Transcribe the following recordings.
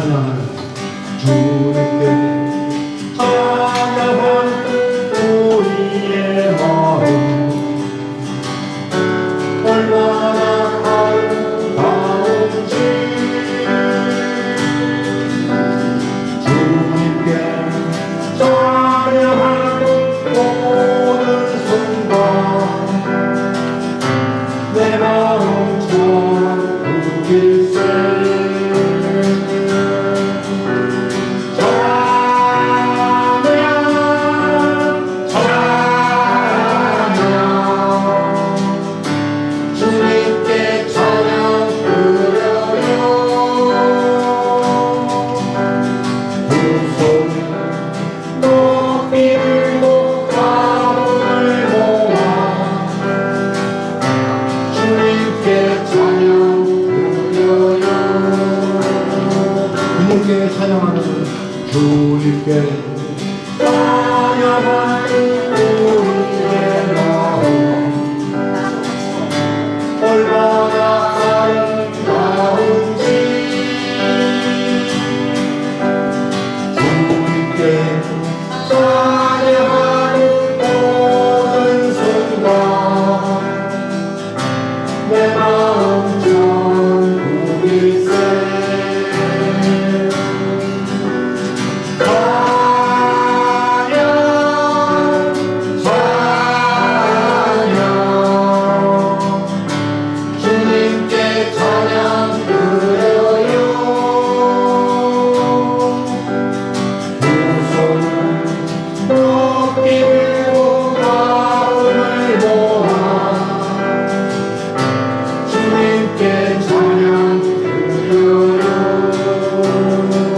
찬양하는 주님께 찬양하는 우리의 마음 얼마나 아름다운지 주님께 찬양하는 모든 순간 내 마음 천국일세 찬양하는 주님께 찬양하는 우리의 마음 얼마나 아름다운지 주님께 찬양하는 모든 순간 내 마음 천국일세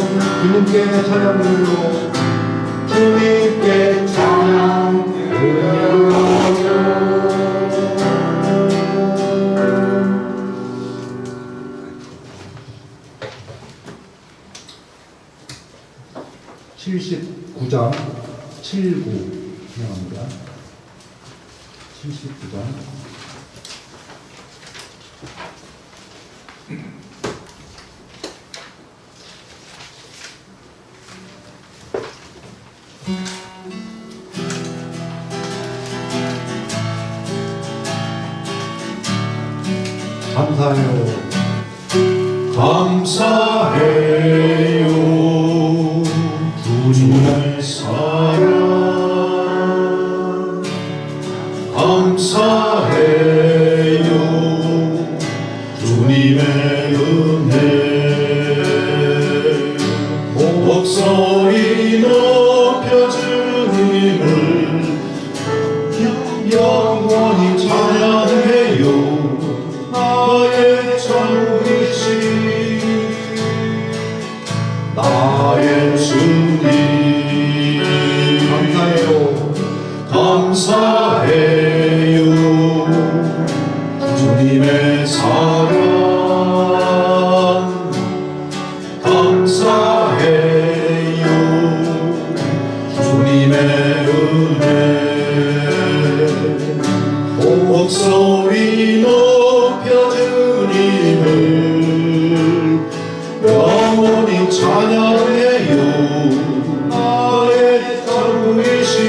주님께 찬양 드려요. 주님께 찬양 드려요. 79장 79 찬양합니다. 79장 감사해요. 감사해요. 주님의 사랑 감사해요. 주님의 은혜 목소리 높여 주님을 영원히 찬양해요. 나의 전부이신 나의 주님 감사해요. 감사해요. 주님의 사랑 감사해요. 주님의 은혜 목소리 높여 주님을 영원히 찬양해요. 나의 전부이신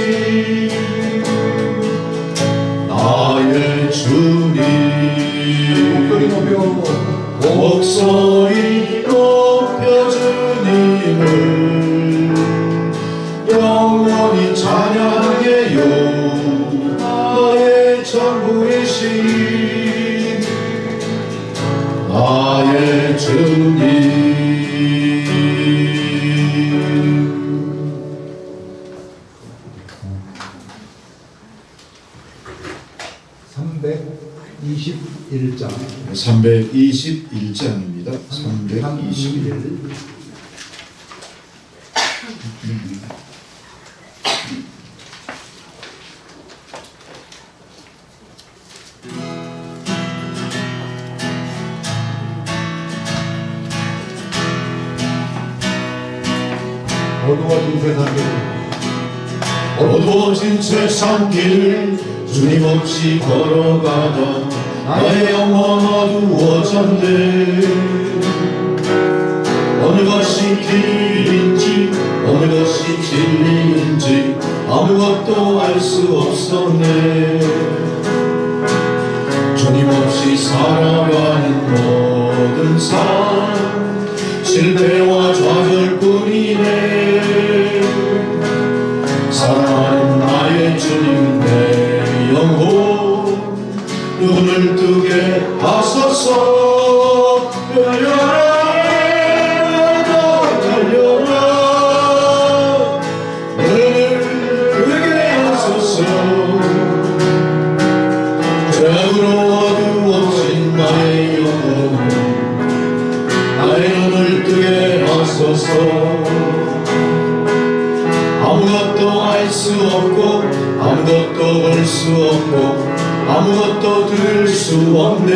나의 주님 목소리 높여 주님을 영원히 찬양해요. 나의 전부이신 나의 주님 321장 321장입니다. 321. 어두워진 세상길 주님 없이 걸어가다 나의 영혼 어두워졌네. 어느 어느 것이 길인지 어느 것이 진리인지 아무것도 알 수 없었네. 주님 없이 살아가는 모든 삶 실패와 좌절뿐이네. 사랑하는 나의 주님 내 영혼 눈을 뜨게 하소서. 열려라 열려라 눈을 뜨게 하소서. 죄악으로 어두워진 나의 영혼 나의 눈을 뜨게 하소서. 아무것도 알 수 없고 아무것도 볼 수 없고 아무것도 들을 수 없네.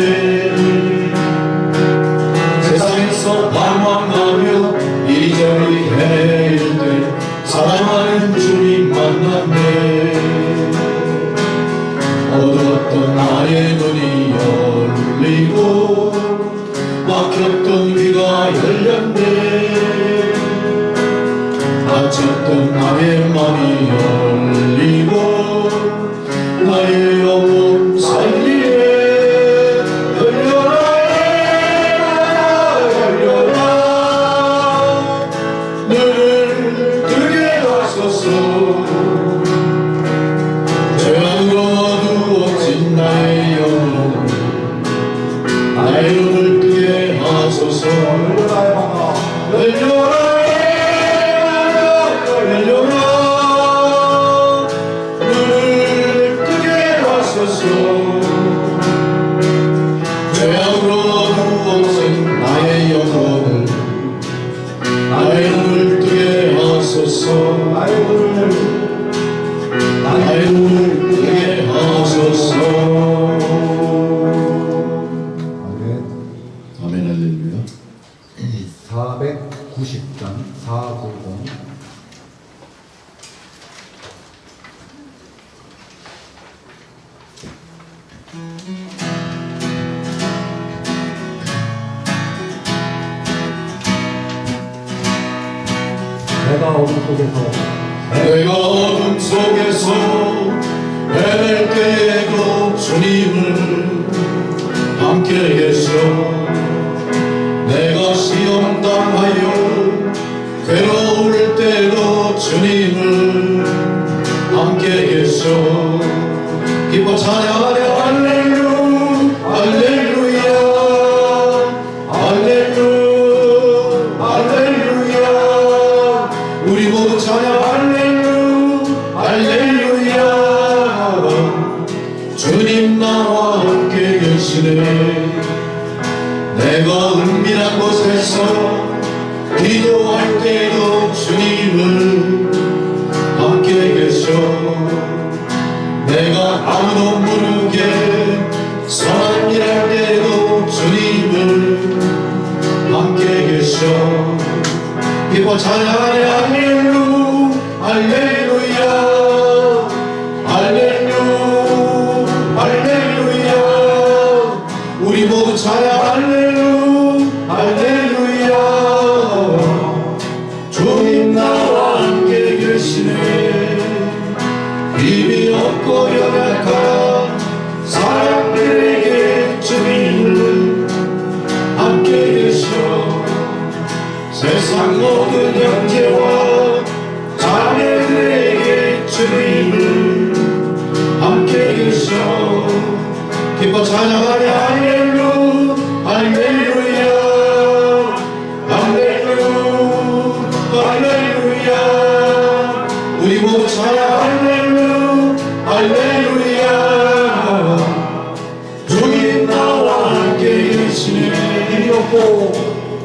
세상에서 방황하며 이리저리 헤맬 때 사랑하는 주님 만났네. 어두웠던 나의 눈이 열리고 막혔던 귀가 열렸네. 닫혔던 나의 맘이 열리고 나의 영혼 살리네. 열려라 열려라 눈을 뜨게 하소서. 죄악으로 어두워진 나의 영혼 나의 눈을 뜨게 하소서. 열려라 열려라 눈을 뜨게 하소서. 죄악으로 어두워진 나의 영혼을 나의 눈을 뜨게 하소서. 나의 눈을 뜨게 하소서. 아멘. 아멘 할렐루야. 490장 490. 내가 어둠 속에서 헤맬 때에도 주님을 함께 계셔. 내가 시험 당하여 괴로울 때도 주님을 함께 계셔. 기뻐 찬양하며 할렐루 할렐루야 할렐루 할렐루야. 우리 모두 찬양 할렐루 할렐루야. 주님 나와 함께 계시네. 내가 은밀한 곳에서 기도할 때도 주님을 함께 계셔. 내가 아무도 모르게 선한 일할 때도 주님을 함께 계셔. 기뻐 찬양하네 할렐루 할렐루야 할렐루 할렐루야. 우리 모두 찬양 할렐루 할렐루야. 주님 나와 함께 계시네. 힘이 없고 연약한 사람들에게 주님을 함께 계셔. 세상 모든 형제와 자매들에게 주님을 함께 계셔. 기뻐 찬양하네 할렐루 할렐루야 할렐루 할렐루야. 우리 모두 찬양 할렐루 할렐루야. 주님 나와 함께 계시네.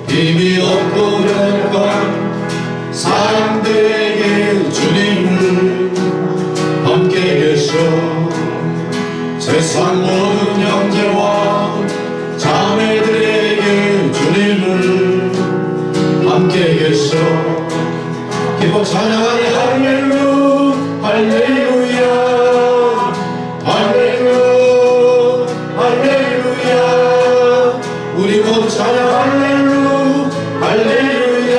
힘이 없고 연약한 사람들에게 주님을 함께 계셔. 세상 모든 형제와 자매들에게 주님을 함께 계셔. 기뻐 찬양하니 할렐루 할렐루야 할렐루 할렐루야. 우리 모두 찬양 할렐루 할렐루야.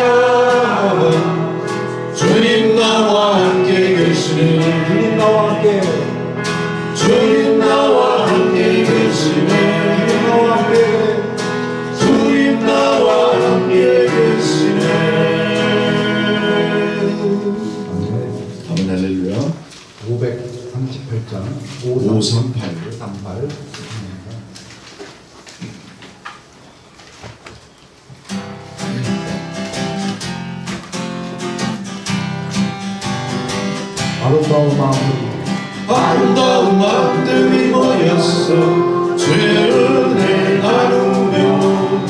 계시네 주님 나와 함께 주님 나와 함께 계시네 주님 나와 함께 주님 나와 함께 계시네 아멘 할렐루야 538장 538 38 아름다운 마음으로 아름다운 마음들이 모였어 주의 은혜를 나누며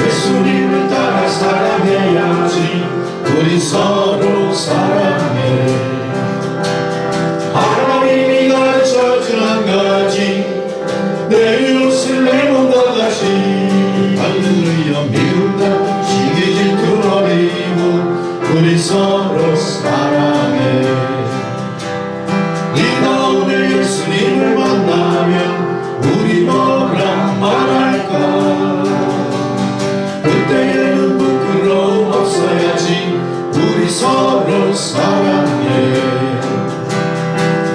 예수님을 따라 사랑해야지 우리 서로 사랑해 하나님이 가르쳐준 한 가지 내 이웃을 내 몸과 같이 할렐루야 미움과 시기 질투 버리고 우리 서로 사랑해 이 다음에 예수님을 만나면 우리 뭐라 말할까 그때에는 부끄러움 없어야지 우리 서로 사랑해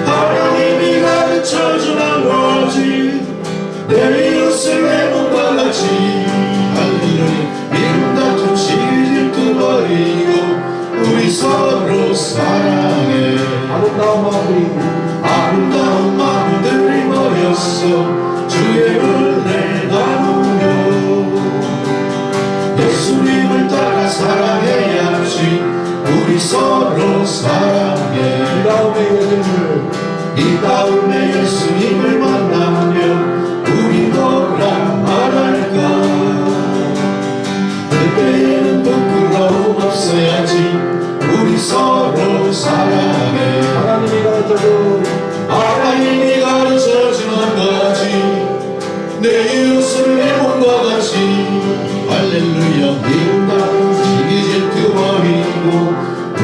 하나님이 가르쳐준 한 거지 내 이웃을 내 몸과 같이 할렐루야 미움 다툼 시기 질투 버리고 우리 서로 사랑해 아름다운 마음들이 모였어 주의 은혜 나누며 예수님을 따라 사랑해야지 우리 서로 사랑해 이 다음에 예수님을 만나면 우리 뭐라 말할까 그때에는 부끄러움 없어야지 우리 서로 사랑해 하나님이 가르쳐준 한 가지 내 이웃을 내 몸과 같이 할렐루야 미움과 시기 질투 버리고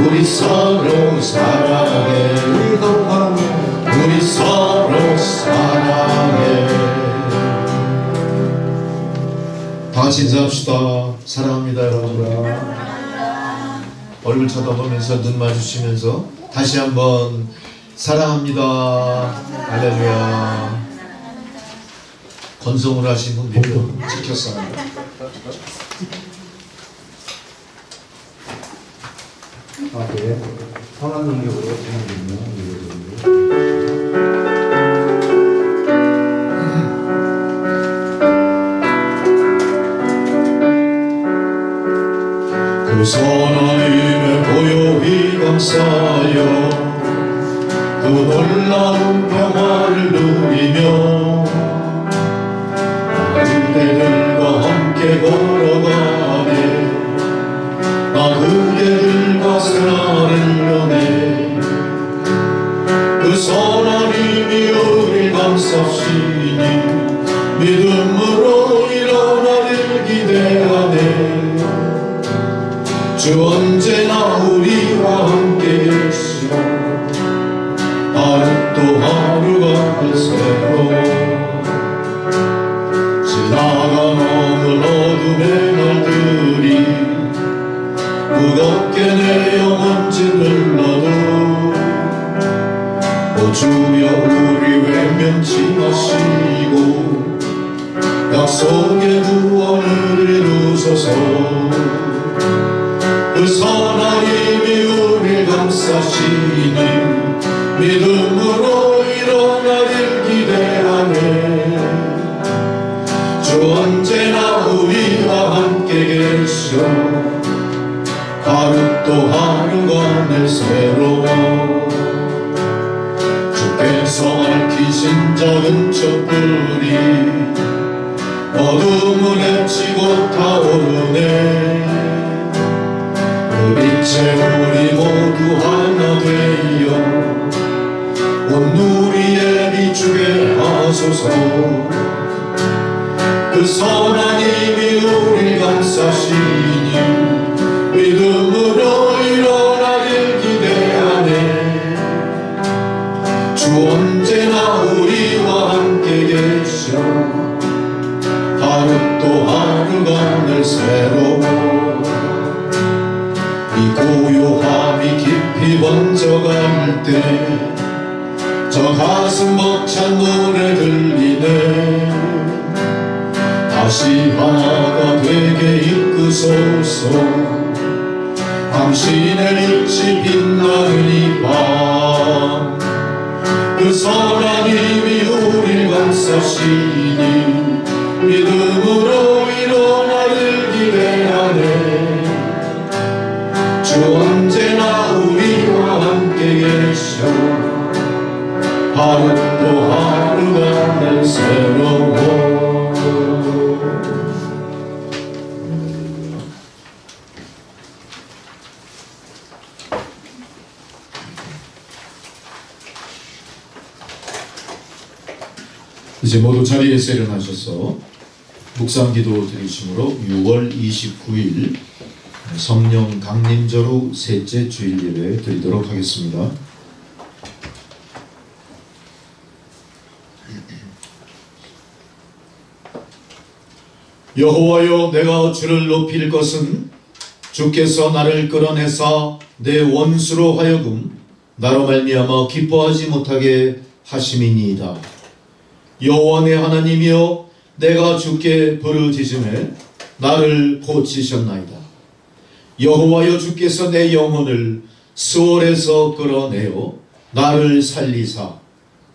우리 서로 사랑해 우리 서로 사랑해 다 같이 인사합시다. 사랑합니다 여러분. 얼굴 쳐다보면서 눈 마주치면서 다시 한번 사랑합니다. 할렐루야. 건성으로 하신 분 믿고 지켰어요. 네. 선한 능력으로 진행되며 그 선하님의 보혈이 감싸여 그 놀라운 평화를 누리며 그대들과 함께 걸어가네 나 그대들과 생활을 연해 그 선하님이 우리 감싸시니 믿음으로 일어나길 기대하네 주 언제나 우리와 함께 계시오 하루 또 하루가 새로 지나가 넘은 어둠의 날들이 무겁게 내 영혼 짓눌러도 오 주여 우리 외면치 마시고 약속의 구원을 이루소서 그 선하님이 우리 감싸시니 믿음으로 일어나길 기대하네 주 언제나 우리와 함께 계셔 하루 또 하루가 늘 새로워 주께서 밝히신 작은 촛불이 어둠을 헤치고 타오르네 그 빛에 우리 모두 하나 되어 온 누리에 비추게 하소서 그 선하님이 우리 감싸시니 믿음으로 일어나길 기대하네 주 언제나 우리와 함께 계셔 하루 또 하루가 늘 새로워 이 고요함이 깊이 번져가 때 저 가슴 벅찬 노래 들리네. 다시 하나가 되게 이끄소서. 당신의 빛이 빛나는 이 밤, 그 선한 힘이 우릴 감싸시니 믿음으로 일어나를 기대하네. 주 언제나 우리와 함께 계셔. 하루 또 하루가 늘 새로워. 이제 모두 자리에서 일어나셔서 묵상기도 드리심으로 6월 29일 성령 강림절 후 셋째 주일 예배 드리도록 하겠습니다. 여호와여, 내가 주를 높일 것은 주께서 나를 끌어내사 내 원수로 하여금 나로 말미암아 기뻐하지 못하게 하심이니이다. 여호와 내 하나님이여, 내가 주께 부르짖음에 나를 고치셨나이다. 여호와여, 주께서 내 영혼을 수월에서 끌어내어 나를 살리사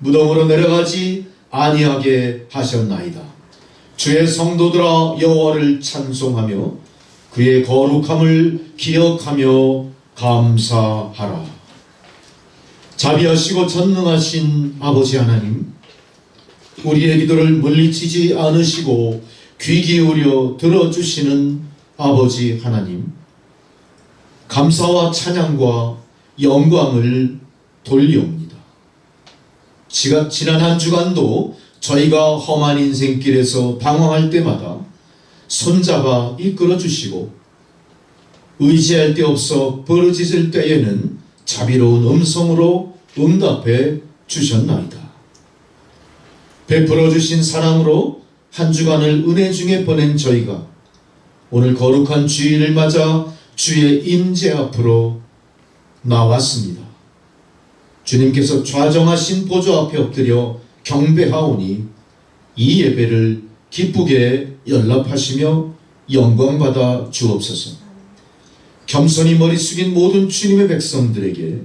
무덤으로 내려가지 아니하게 하셨나이다. 주의 성도들아, 여호와를 찬송하며 그의 거룩함을 기억하며 감사하라. 자비하시고 전능하신 아버지 하나님, 우리의 기도를 물리치지 않으시고 귀 기울여 들어주시는 아버지 하나님, 감사와 찬양과 영광을 돌리옵니다. 지난 한 주간도 저희가 험한 인생길에서 방황할 때마다 손잡아 이끌어 주시고 의지할 데 없어 부르짖을 때에는 자비로운 음성으로 응답해 주셨나이다. 베풀어 주신 사랑으로 한 주간을 은혜 중에 보낸 저희가 오늘 거룩한 주일을 맞아 주의 임재 앞으로 나왔습니다. 주님께서 좌정하신 보좌 앞에 엎드려 경배하오니 이 예배를 기쁘게 연락하시며 영광받아 주옵소서. 겸손히 머리 숙인 모든 주님의 백성들에게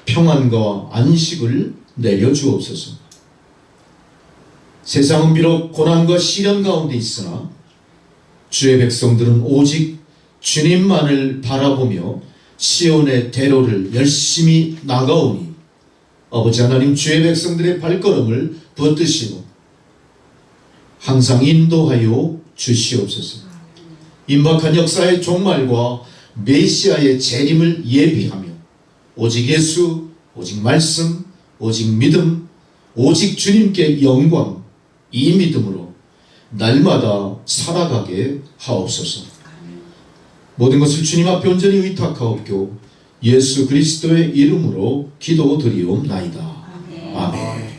평안과 안식을 내려주옵소서. 세상은 비록 고난과 시련 가운데 있으나 주의 백성들은 오직 주님만을 바라보며 시온의 대로를 열심히 나가오니 아버지 하나님, 주의 백성들의 발걸음을 붙드시고 항상 인도하여 주시옵소서. 임박한 역사의 종말과 메시아의 재림을 예비하며 오직 예수, 오직 말씀, 오직 믿음, 오직 주님께 영광, 이 믿음으로 날마다 살아가게 하옵소서. 모든 것을 주님 앞에 온전히 의탁하옵고 예수 그리스도의 이름으로 기도드리옵나이다. 아멘.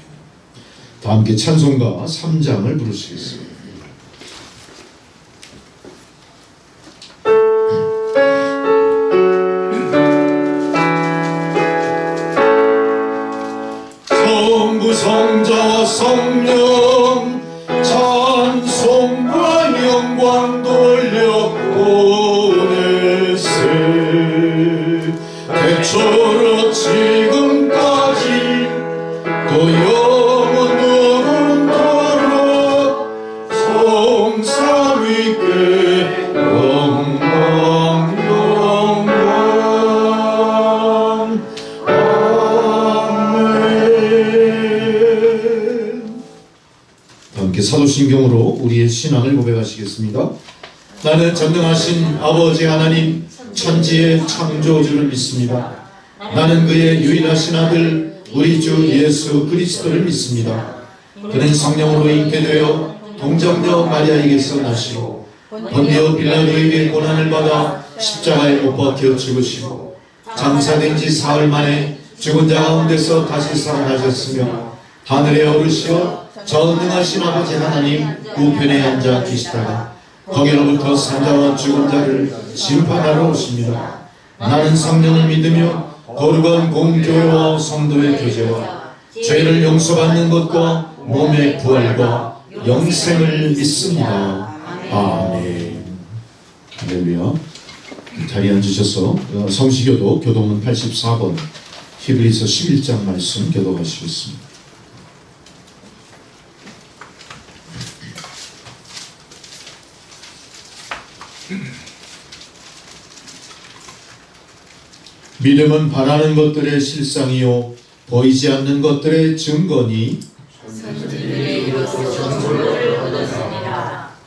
다 함께 찬송가 3장을 부르시겠습니다. 성부 성자와 성령 찬송과 영광 돌려보내세. 대초로 지금까지 또 영원토록 성삼위께 영광 영광. 아멘. 함께 사도신경으로 우리의 신앙을 고백하시겠습니다. 나는 전능하신 아버지 하나님 천지의 창조주를 믿습니다. 나는 그의 유일하신 아들 우리 주 예수 그리스도를 믿습니다. 그는 성령으로 잉태되어 동정녀 마리아에게서 나시고 본디오 빌라도에게 고난을 받아 십자가에 못 박혀 죽으시고 장사된 지 사흘 만에 죽은 자 가운데서 다시 살아나셨으며 하늘에 오르시어 전능하신 아버지 하나님 우편에 앉아 계시다가 거기로부터 산자와 죽은 자를 심판하러 오십니다. 나는 성령을 믿으며 거룩한 공교회와 성도의 교제와 죄를 용서받는 것과 몸의 부활과 영생을 믿습니다. 아멘. 할렐루야. 자리에 앉으셔서 성시교도 교도문 84번 히브리서 11장 말씀 교도하시겠습니다. 믿음은 바라는 것들의 실상이요 보이지 않는 것들의 증거니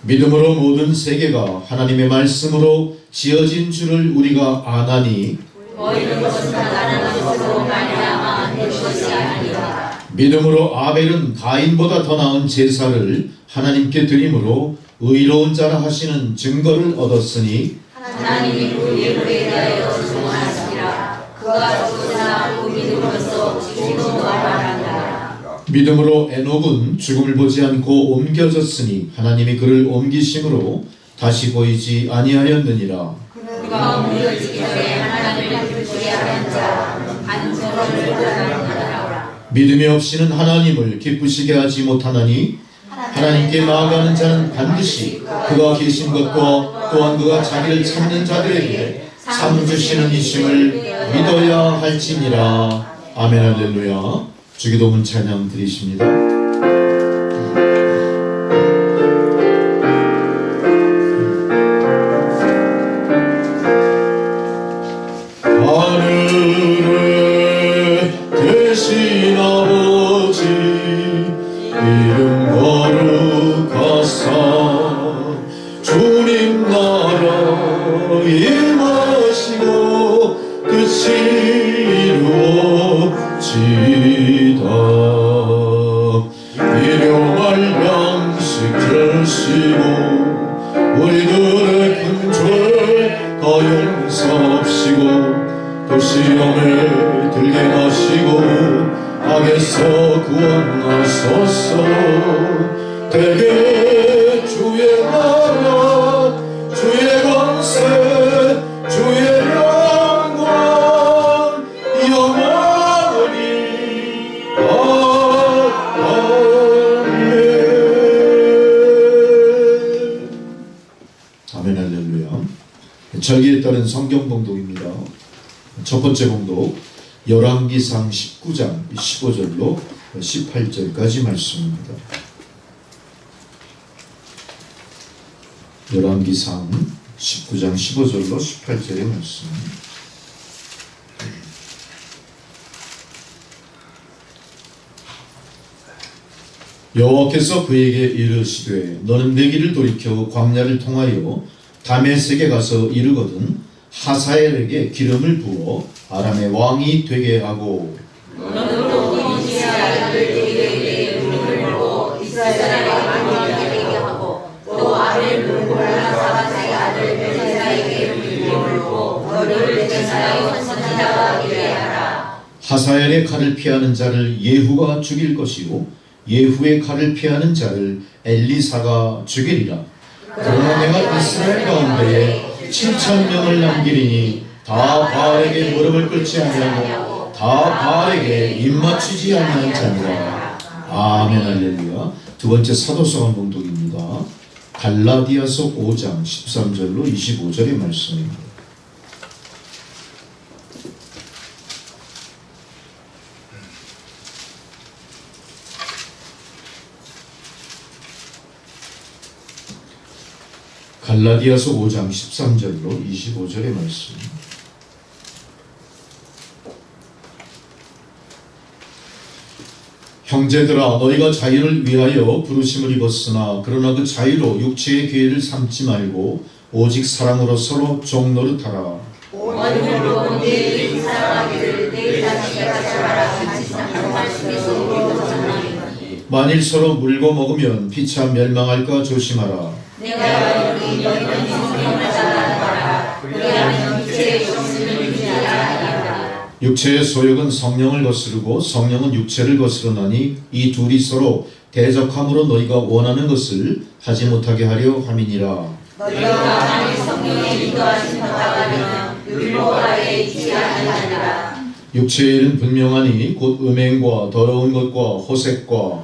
믿음으로 모든 세계가 하나님의 말씀으로 지어진 줄을 우리가 아나니 믿음으로 아벨은 가인보다 더 나은 제사를 하나님께 드림으로 의로운 자라 하시는 증거를 얻었으니 하나님이 그 예물에 대하여 증언하시니라. 그가 죽으나 그 믿음으로써 지금도 말한다. 믿음으로 에녹은 죽음을 보지 않고 옮겨졌으니 하나님이 그를 옮기심으로 다시 보이지 아니하였느니라. 그가 옮겨지기 전에 하나님을 기쁘게 하는 자 안전을 받았느니라. 믿음이 없이는 하나님을 기쁘시게 하지 못하나니 하나님께 나아가는 자는 반드시 그가 계신 것과 또한 그가 자기를 찾는 자들에게 상 주시는 이심을 믿어야 할지니라. 아멘. 할렐루야. 주기도문 찬양 드리십니다. 하늘에 계신 아버지 이름 거룩하사 주님 나라 임하시고 뜻이 이루어지다. 일용할 양식 주시고 우리들의 큰 죄 다 용서하시고 또 시험에 들게 하시고 악에서 구원하소서. 대개 주의 나라 주의 권세 주의 영광 영원히 아멘. 아멘. 할렐루야. 절기에 따른 성경 봉독입니다. 첫 번째 봉독 열왕기상 19장 15절로 18절까지 말씀입니다. 열왕기상 19장 15절로 18절의 말씀. 여호와께서 그에게 이르시되 너는 내 길을 돌이켜 광야를 통하여 다메섹에 가서 이르거든 하사엘에게 기름을 부어 아람의 왕이 되게 하고 너는 또 이스라엘을 되게 물고 이스라엘의 왕이 되게 하고 또 아벨 물고라 사바세의 아들 벨사에게 물고 너를 내 제사의 선지자가 되게 하라. 하사엘의 칼을 피하는 자를 예후가 죽일 것이고 예후의 칼을 피하는 자를 엘리사가 죽이리라. 그러나 내가 이스라엘 가운데에 7,000명을 남기리니 다 바알에게 무릎을 꿇지 아니하고 다 바알에게 입맞추지 아니한 자니라. 아멘. 할렐루야. 두 번째 사도성경 봉독입니다. 갈라디아서 5장 13절로 25절의 말씀입니다. 갈라디아서 5장 13절로 25절의 말씀. 형제들아 너희가 자유를 위하여 부르심을 입었으나 그러나 그 자유로 육체의 기회를 삼지 말고 오직 사랑으로 서로 종노릇하라. 원으로 내 사랑하기를 내 자식과 같이 같이 말씀에서 우리도 전하니 만일 서로 물고 먹으면 피차 멸망할까 조심하라. 내가 너희는 성령을 따라하라. 그리하면 육체의 욕심을 이루지 아니하리라. 육체의 소욕은 성령을 거스르고 성령은 육체를 거스르나니 이 둘이 서로 대적함으로 너희가 원하는 것을 하지 못하게 하려 함이니라. 너희가 만일 성령의 인도하심 받아가면 율법 아래에 있지 아니하리라. 육체의 일은 분명하니 곧 음행과 더러운 것과 호색과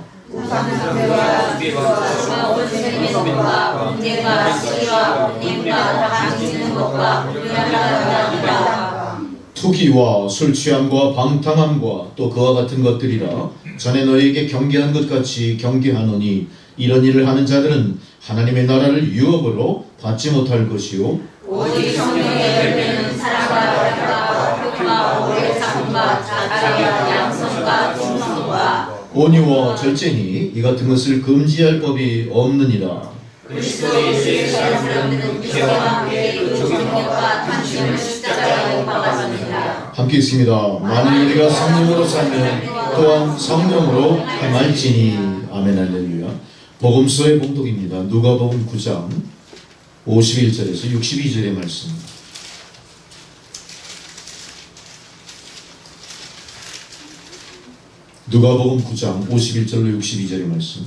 원수의 것과 문제가 시기와 혼냄과 당치는 것과 불륜하다. 투기와 술 취함과 방탕함과 또 그와 같은 것들이라. 전에 너희에게 경계한 것 같이 경계하노니 이런 일을 하는 자들은 하나님의 나라를 유업으로 받지 못할 것이요 오직 성령의 열매는 사랑과 희락과 효과 오래 참음과 자비와 양성과 충성과 온유와 절제니 이 같은 것을 금지할 법이 없느니라. 그리스도 예수의 사람들은 그리스도와 함께 그 정력과 탐심을 십자가에 못 박았습니다. 함께 있습니다. 만일 우리가 성령으로 살면 또한 성령으로 행할지니. 아멘 할렐루야. 복음서의 봉독입니다. 누가복음 9장 51절에서 62절의 말씀. 누가복음 9장 51절로 62절의 말씀.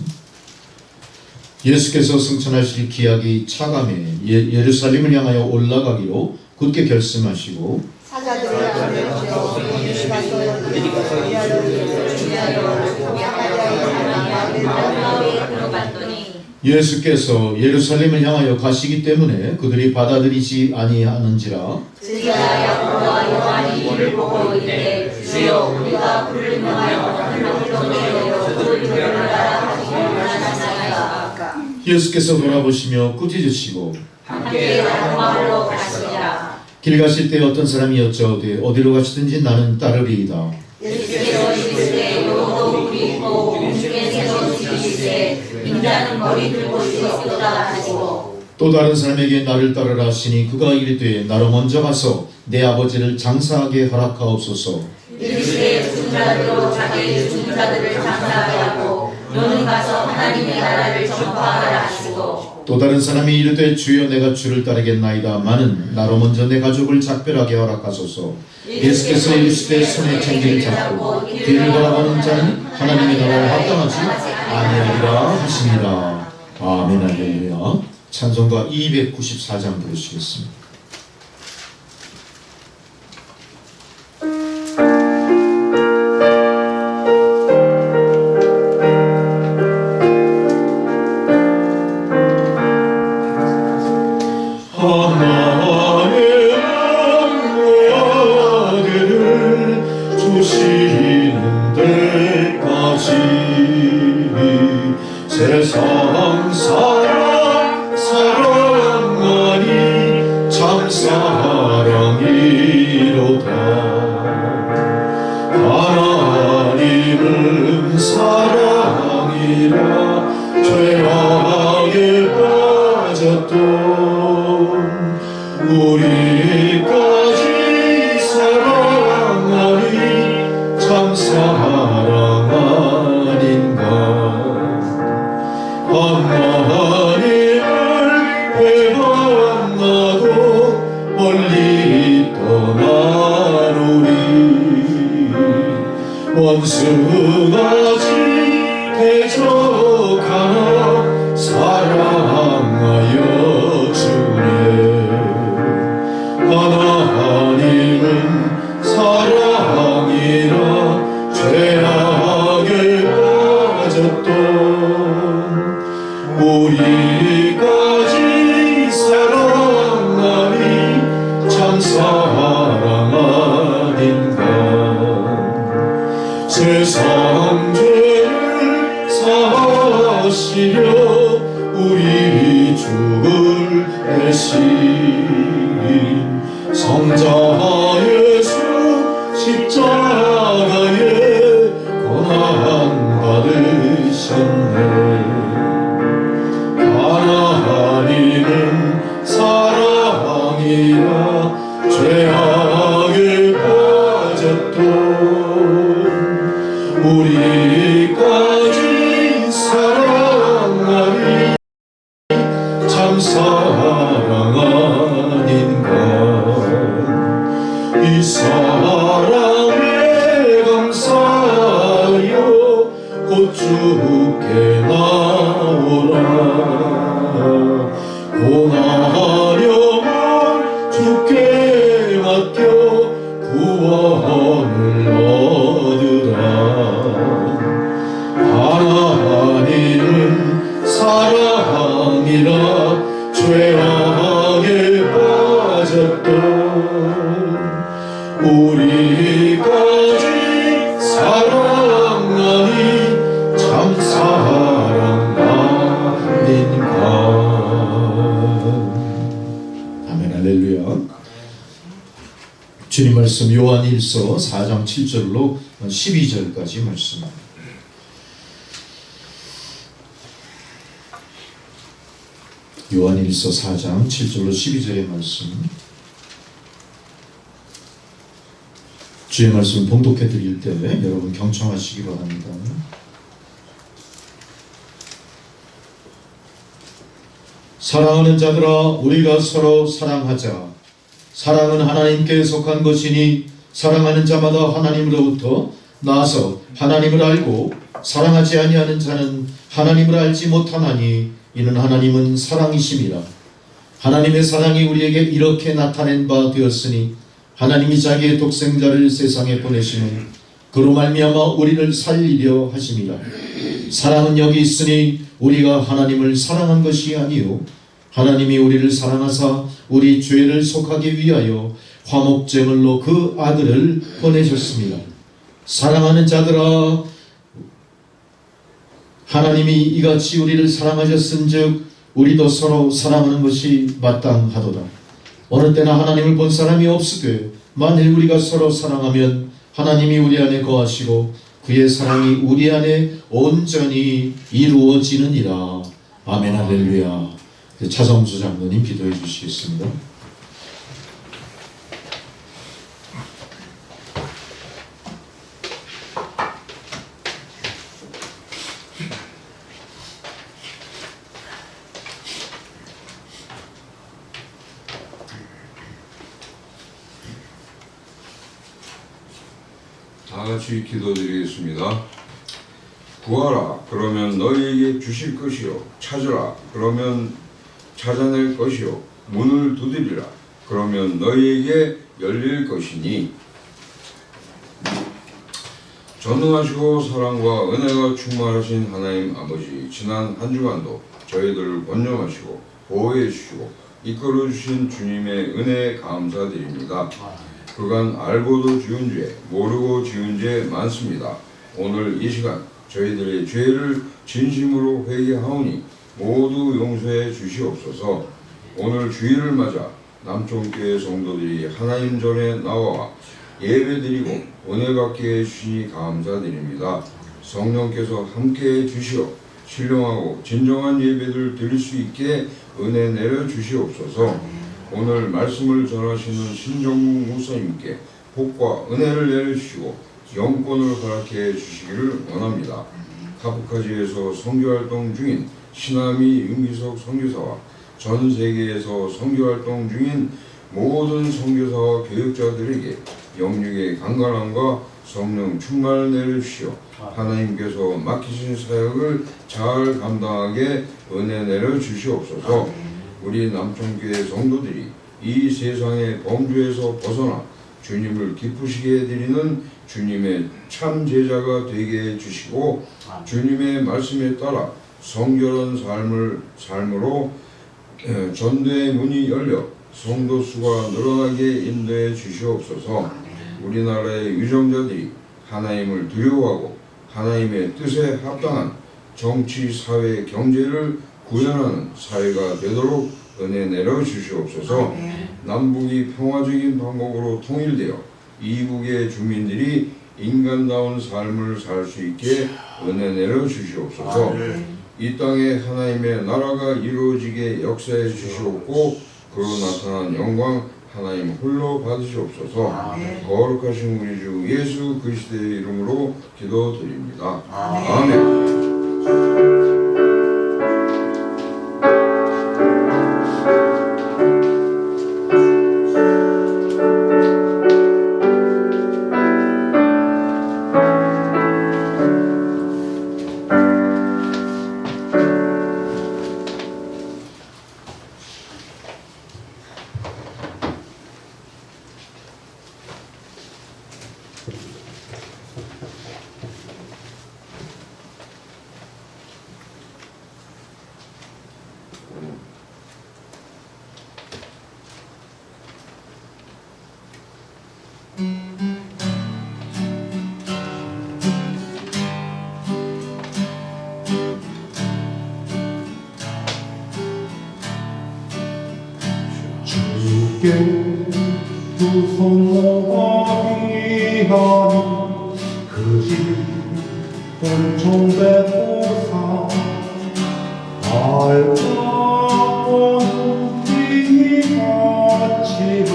예수께서 승천하실 기약이 차감해 예루살렘을 향하여 올라가기로 굳게 결심하시고 사자들을 보내시어 그들이 가서 예수께서 예루살렘을 향하여 가시기 때문에 그들이 받아들이지 아니하는지라. 드디어 야고보와 요한이 이를 보고 이르되 주여 우리가 그를 명하여 하늘로 내려 그를 들으라 하시고 하시나이다. 예수께서 돌아보시며 꾸짖으시고 함께 다른 마을로 가시니라. 길 가실 때 어떤 사람이 여짜오되 어디로 가시든지 나는 따르리이다. 예수께서 이르시되 너도 우리 있고 공중에서 지키시되 인자는 머리 들고 있었다 하시고 또 다른 사람에게 나를 따르라 하시니 그가 이르되 나로 먼저 가서 내 아버지를 장사하게 허락하옵소서. 이르시되 죽은 자들로 자기의 죽은 자들을 장사하게 하고 너는 가서 하나님의 나라를 전파하라 하시고 또 다른 사람이 이르되 주여 내가 주를 따르겠나이다마는 나로 먼저 내 가족을 작별하게 허락하소서. 예수께서 이르시되 손에 챙기를 잡고 뒤를 돌아보는 자는 하나님의 나라를 합당하지 아니하리라 하시니라. 아멘 할렐루야. 찬송가 294장 부르시겠습니다. 세상 사랑하니 참 사랑이로다. 하나님은 사랑이라 죄악에 빠졌던 우리까지 사랑하니 참 사랑 아닌가. 하나님을 회방하고 멀리 떠난 우리 원수같이 대적하나 사랑하여 주네. 하나님은 사랑이라 죄악에 빠졌던 우리까지 사랑하니 참 사랑 아닌가. 세상 죄를 사하시려 우리 죽을 대신 성자 예수 십자가에 고난 받으셨네. 하나님은 사랑이라 죄악에 빠졌던 우리까지 사랑하니 참 사랑 아닌가. 이 사랑에 감사하여 곧 주께 나오라. 고난하려면 주께 맡겨 구원 구원을 얻으라. 하나님은 사랑이라 죄악에 빠졌던 우리까지 사랑하니 참 사랑 아닌가. 아멘. 할렐루야. 주님 말씀 요한일서 4장 7절로 12절까지 말씀. 요한일서 4장 7절로 12절의 말씀. 주의 말씀 봉독해 드릴 때 여러분 경청하시기 바랍니다. 사랑하는 자들아, 우리가 서로 사랑하자. 사랑은 하나님께 속한 것이니 사랑하는 자마다 하나님으로부터 나서 하나님을 알고 사랑하지 아니하는 자는 하나님을 알지 못하나니 이는 하나님은 사랑이심이라. 하나님의 사랑이 우리에게 이렇게 나타낸 바 되었으니 하나님이 자기의 독생자를 세상에 보내시는 그로 말미암아 우리를 살리려 하심이라. 사랑은 여기 있으니 우리가 하나님을 사랑한 것이 아니요 하나님이 우리를 사랑하사 우리 죄를 속하기 위하여 화목제물로 그 아들을 보내셨습니다. 사랑하는 자들아, 하나님이 이같이 우리를 사랑하셨은즉 우리도 서로 사랑하는 것이 마땅하도다. 어느 때나 하나님을 본 사람이 없으되 만일 우리가 서로 사랑하면 하나님이 우리 안에 거하시고 그의 사랑이 우리 안에 온전히 이루어지느니라. 아멘. 할렐루야. 차성수 장로님 기도해 주시겠습니다. 다 같이 기도드리겠습니다. 구하라, 그러면 너희에게 주실 것이요. 찾으라, 그러면 찾아낼 것이요. 문을 두드리라, 그러면 너희에게 열릴 것이니. 전능하시고 사랑과 은혜가 충만하신 하나님 아버지, 지난 한 주간도 저희들을 권념하시고 보호해 주시고 이끌어 주신 주님의 은혜에 감사드립니다. 그간 알고도 지은 죄, 모르고 지은 죄 많습니다. 오늘 이 시간 저희들의 죄를 진심으로 회개하오니 모두 용서해 주시옵소서. 오늘 주일을 맞아 남촌교회 성도들이 하나님 전에 나와 예배드리고 은혜 받게 해주시니 감사드립니다. 성령께서 함께해 주시어 신령하고 진정한 예배를 드릴 수 있게 은혜 내려 주시옵소서. 오늘 말씀을 전하시는 신정국 목사님께 복과 은혜를 내려주시고 영권을 허락해 주시기를 원합니다. 카프카지에서 선교활동 중인 신하미 윤기석 선교사와 전 세계에서 선교활동 중인 모든 선교사와 교육자들에게 영육의 강건함과 성령 충만을 내려주시어 하나님께서 맡기신 사역을 잘 감당하게 은혜 내려주시옵소서. 우리 남촌교회 성도들이 이 세상의 범주에서 벗어나 주님을 기쁘시게 해드리는 주님의 참 제자가 되게 해주시고 주님의 말씀에 따라 성결한 삶으로 전도의 문이 열려 성도 수가 늘어나게 인도해 주시옵소서. 우리나라의 유정자들이 하나님을 두려워하고 하나님의 뜻에 합당한 정치, 사회, 경제를 구현하는 사회가 되도록 은혜 내려 주시옵소서. 남북이 평화적인 방법으로 통일되어 이북의 주민들이 인간다운 삶을 살 수 있게 은혜 내려 주시옵소서. 이 땅에 하나님의 나라가 이루어지게 역사해 주시옵고 그로 나타난 영광 하나님 홀로 받으시옵소서. 거룩하신 우리 주 예수 그리스도의 이름으로 기도드립니다. 아멘. 주께 두 손 모아 비나니 그 집 은총배포사 알바온 이 아침을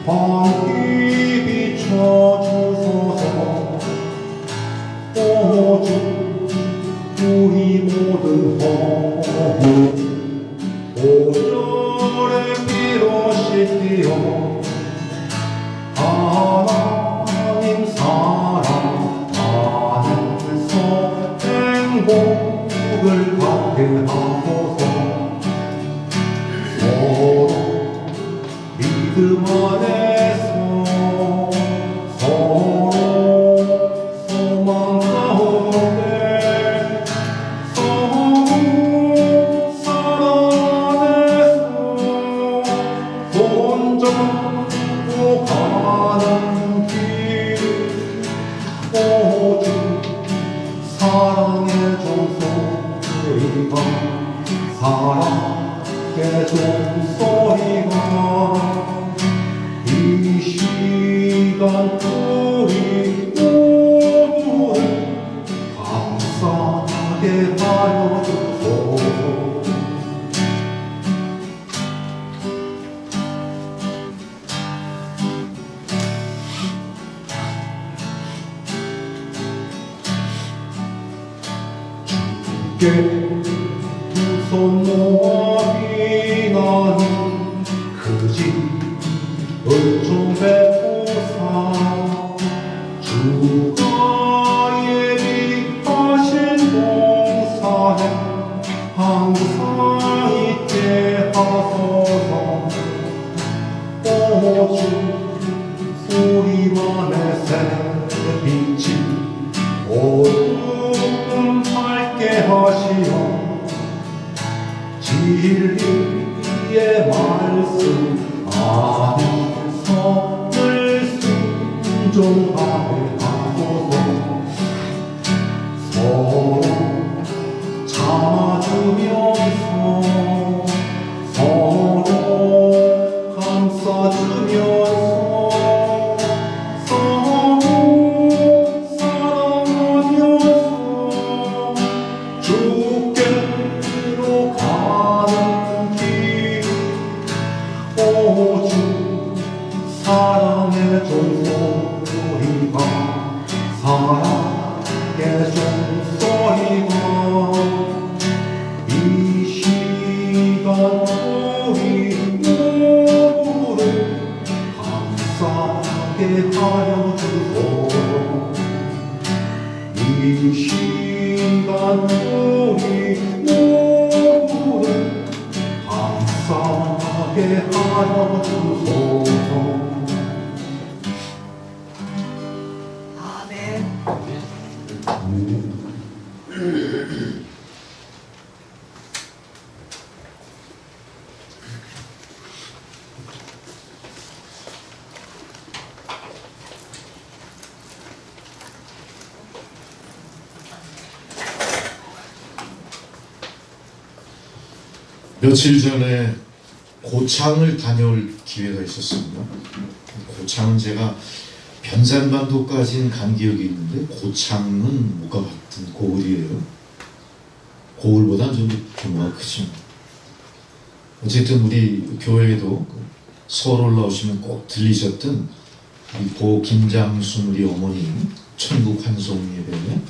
환히 비춰주소서. 오주 우리 모든 허물 오열에 비로시디어 하나님 사랑 안에서 행복을 갖게 하소서. 서로 믿음 안에서 서로 소망 가운데 서로 사랑 안에서 손잡고 가는 길 오직 사랑의 종소리가 사랑의 종소리가 이 시간 우리 모두를 감사하게 하여 주소서. 주께 두 손 모아 비나니 그 집 은총배포사 주가 예비하신 동산에 항상 있게 하소서. 오주 우리만의 새빛이 어두움 밝게 하시어 진리의 말씀 안에서 늘 순종하게 하소서. 서로 참아주면서 서로 감싸주면서 서로 사랑하면서 주께로 가는 길 오주 사랑의 종소리가 사랑의 종소리가 이 시간 우리 모두를 감사하게 하여 주소서. 이 시간 우리 모두를 감사하게 하여 주소서. 아멘. 며칠 전에 고창을 다녀올 기회가 있었습니다. 고창은 제가 변산반도까지는 간 기억이 있는데 고창은 못 가봤던 고을이에요. 고을보다는 좀 규모가 크죠. 어쨌든 우리 교회에도 서울 올라오시면 꼭 들리셨던 우리 고 김장순 우리 어머니 천국 환송 예배에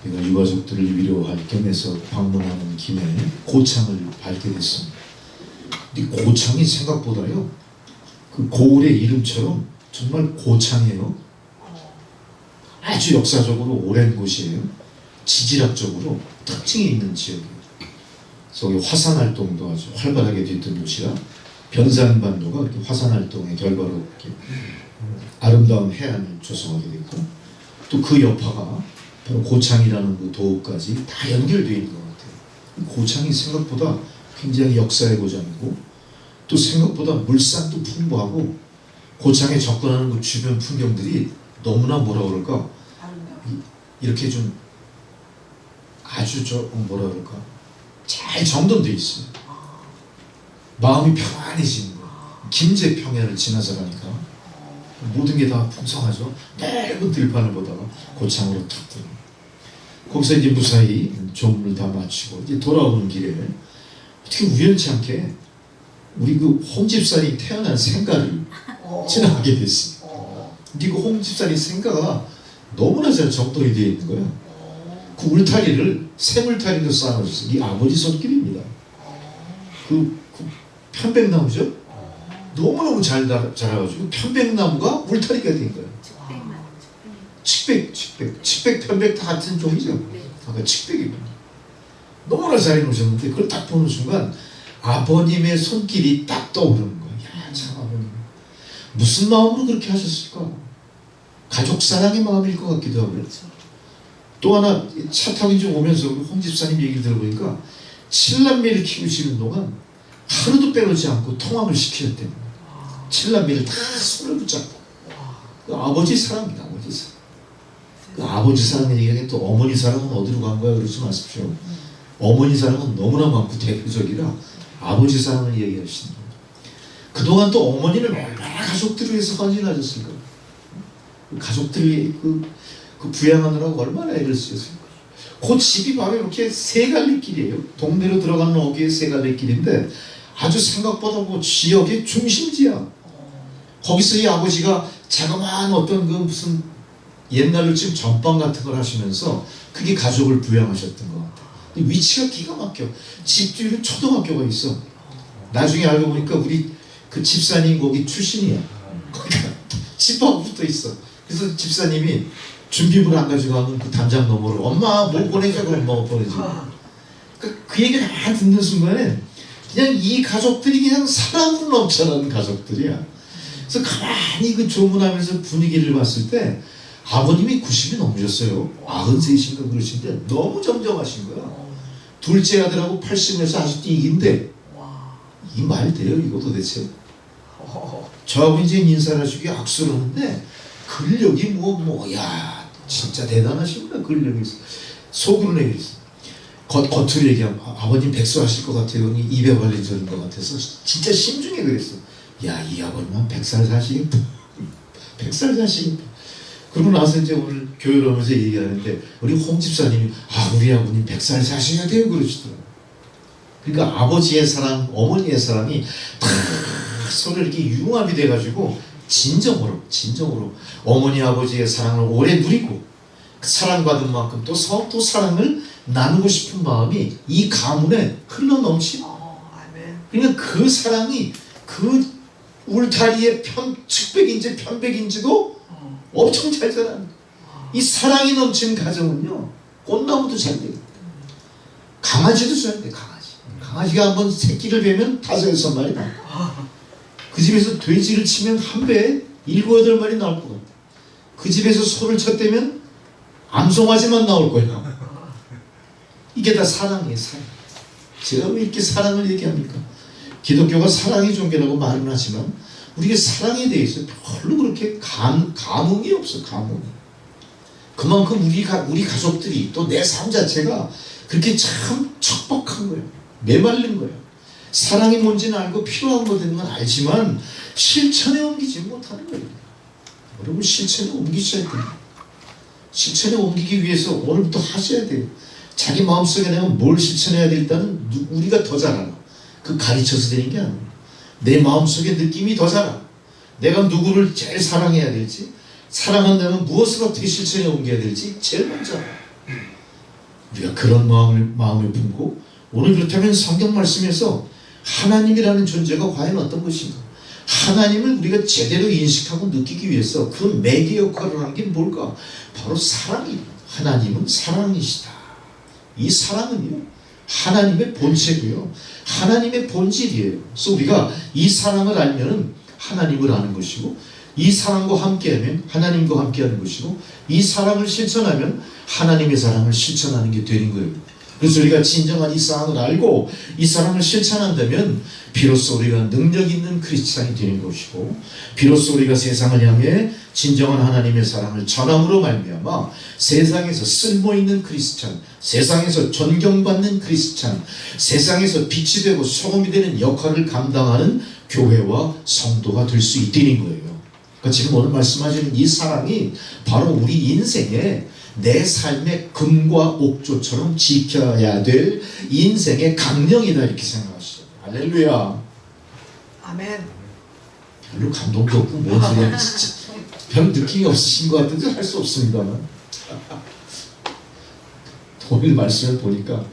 우리가 유가족들을 위로할 겸해서 방문하는 김에 고창을 밟게 됐습니다. 이 고창이 생각보다요 그 고을의 이름처럼 정말 고창이에요. 아주 역사적으로 오랜 곳이에요. 지질학적으로 특징이 있는 지역이에요. 그래서 화산활동도 아주 활발하게 됐던 곳이라 변산반도가 이렇게 화산활동의 결과로 이렇게 아름다운 해안을 조성하게 됐고 또 그 여파가 바로 고창이라는 그 도읍까지 다 연결되어 있는 것 같아요. 고창이 생각보다 굉장히 역사의 고장이고 또 생각보다 물산도 풍부하고 고창에 접근하는 그 주변 풍경들이 너무나 뭐라 그럴까 이렇게 좀 아주 뭐라 그럴까 잘 정돈되어 있어요. 마음이 평안해지는 거예요. 김제평야를 지나서 가니까 모든 게 다 풍성하죠. 넓은 들판을 보다가 고창으로 탁 들어. 거기서 이제 무사히 조문을 다 마치고 이제 돌아오는 길에 어떻게 우연치 않게 우리 그 홍 집사님 태어난 생가를 지나가게 됐어. 근데 그 홍 집사님 생가가 너무나 잘 정돈이 되어 있는 거야. 그 울타리를 샘울타리로 쌓아놓으셨어. 이 아버지 손길입니다. 그 편백나무죠? 너무너무 잘 자라가지고 편백나무가 울타리가 된 거예요. 칡백, 편백 다 같은 종이죠. 아까 칡백이군요. 너무나 잘 해놓으셨는데 그걸 딱 보는 순간 아버님의 손길이 딱 떠오르는 거예요. 야, 참 아버님 무슨 마음으로 그렇게 하셨을까? 가족 사랑의 마음일 것 같기도 하고요. 또 하나 차 타고 이제 오면서 홍 집사님 얘기를 들어보니까 7남매를 키우시는 동안 하루도 빼놓지 않고 통합을 시키셨대요. 7남매를 다 손을 붙잡고. 그 아버지 사랑입니다. 아버지 사랑. 그 아버지 사랑의 얘기하기엔 또 어머니 사랑은 어디로 간 거야 그러지 마십시오. 어머니 사랑은 너무나 많고 대표적이라 아버지 사랑을 얘기하시는 거예요. 그동안 또 어머니는 얼마나 가족들을 위해서 헌신하셨을까. 가족들이 그 부양하느라고 얼마나 애를 쓰셨을까. 그 집이 바로 이렇게 세 갈래 길이에요. 동네로 들어가는 어귀의 세 갈래 길인데 아주 생각보다 뭐 지역의 중심지야. 거기서 이 아버지가 자그마한 어떤 그 무슨 옛날로 지금 전방 같은 걸 하시면서 그게 가족을 부양하셨던 것 같아요. 위치가 기가 막혀. 집 뒤에는 초등학교가 있어. 나중에 알고 보니까 우리 그 집사님 거기 출신이야. 거기가 집하고 붙어 있어. 그래서 집사님이 준비물 안 가져가면 그 담장 너머로 엄마 뭐 보내줘 그럼 뭐 보내줘. 그 얘기를 다 듣는 순간에 그냥 이 가족들이 그냥 사랑으로 넘쳐나는 가족들이야. 그래서 가만히 그 조문하면서 분위기를 봤을 때 아버님이 90이 넘으셨어요. 93인가 그러신데 너무 점점하신 거야. 둘째 아들하고 80에서 아직도 이긴데 이 말 돼요 이거 도대체. 저하고 이제 인사를 하시고 악수를 하는데 근력이 야 진짜 대단하시구나. 근력이 있어. 속으로 얘기했어. 겉으로 얘기하면 아버님 백수하실 것 같아요. 입에 걸린 소리인 것 같아서 진짜 심중에 그랬어. 야, 이 아버님은 100살 사시겠다. 100살 사시겠다. 그러고 나서 이제 오늘 교회를 오면서 얘기하는데 우리 홍 집사님이 우리 아버님 100살 사셔야 돼요 그러시더라고요. 그러니까 아버지의 사랑, 어머니의 사랑이 다 서로 이렇게 융합이 돼가지고 진정으로 어머니 아버지의 사랑을 오래 누리고 사랑받은 만큼 또 사랑을 나누고 싶은 마음이 이 가문에 흘러넘치는. 그러니까 그 사랑이 그 울타리의 측백인지 편백인지도 엄청 잘 자라는 거예요. 이 사랑이 넘치는 가정은요 꽃나무도 잘 돼요. 강아지도 잘 돼. 강아지가 한번 새끼를 베면 5-6마리 나와. 그 집에서 돼지를 치면 한 배에 7-8마리 나올 것 같아. 그 집에서 소를 쳤다면 암송아지만 나올 거야. 이게 다 사랑이에요. 사랑. 제가 왜 이렇게 사랑을 얘기합니까? 기독교가 사랑의 종교라고 말은 하지만 우리가 사랑에 대해서 별로 그렇게 감흥이 없어. 감흥이. 그만큼 우리 가족들이 또 내 삶 자체가 그렇게 참 척박한 거예요. 메말른 거예요. 사랑이 뭔지는 알고 필요한 것인 건 알지만 실천에 옮기지 못하는 거예요. 여러분 실천에 옮기셔야 돼요. 실천에 옮기기 위해서 오늘부터 하셔야 돼요. 자기 마음속에 내가 뭘 실천해야 돼 일단은 우리가 더 잘 알아. 그 가르쳐서 되는 게 아니에요. 내 마음속에 느낌이 더 잘 알아. 내가 누구를 제일 사랑해야 될지, 사랑한다면 무엇을 어떻게 실천에 옮겨야 될지 제일 먼저 알아. 우리가 그런 마음을 품고 오늘 그렇다면 성경 말씀에서 하나님이라는 존재가 과연 어떤 것인가, 하나님을 우리가 제대로 인식하고 느끼기 위해서 그 매개 역할을 하는 게 뭘까? 바로 사랑입니다. 하나님은 사랑이시다. 이 사랑은요 하나님의 본체고요 하나님의 본질이에요. 그래서 우리가 이 사랑을 알면은 하나님을 아는 것이고, 이 사랑과 함께하면 하나님과 함께하는 것이고, 이 사랑을 실천하면 하나님의 사랑을 실천하는 게 되는 거예요. 그래서 우리가 진정한 이 사랑을 알고 이 사랑을 실천한다면 비로소 우리가 능력 있는 크리스찬이 되는 것이고, 비로소 우리가 세상을 향해 진정한 하나님의 사랑을 전함으로 말미암아 세상에서 쓸모있는 크리스찬, 세상에서 존경받는 크리스찬, 세상에서 빛이 되고 소금이 되는 역할을 감당하는 교회와 성도가 될 수 있다는 거예요. 그러니까 지금 오늘 말씀하시는 이 사랑이 바로 우리 인생에 내 삶의 금과 옥조처럼 지켜야 될 인생의 강령이다 이렇게 생각하시죠. 할렐루야. 아멘. 별로 감동도 없고 뭔 소리야 진짜. 별 느낌이 없으신 것 같은데 할 수 없습니다만. 오늘 말씀을 보니까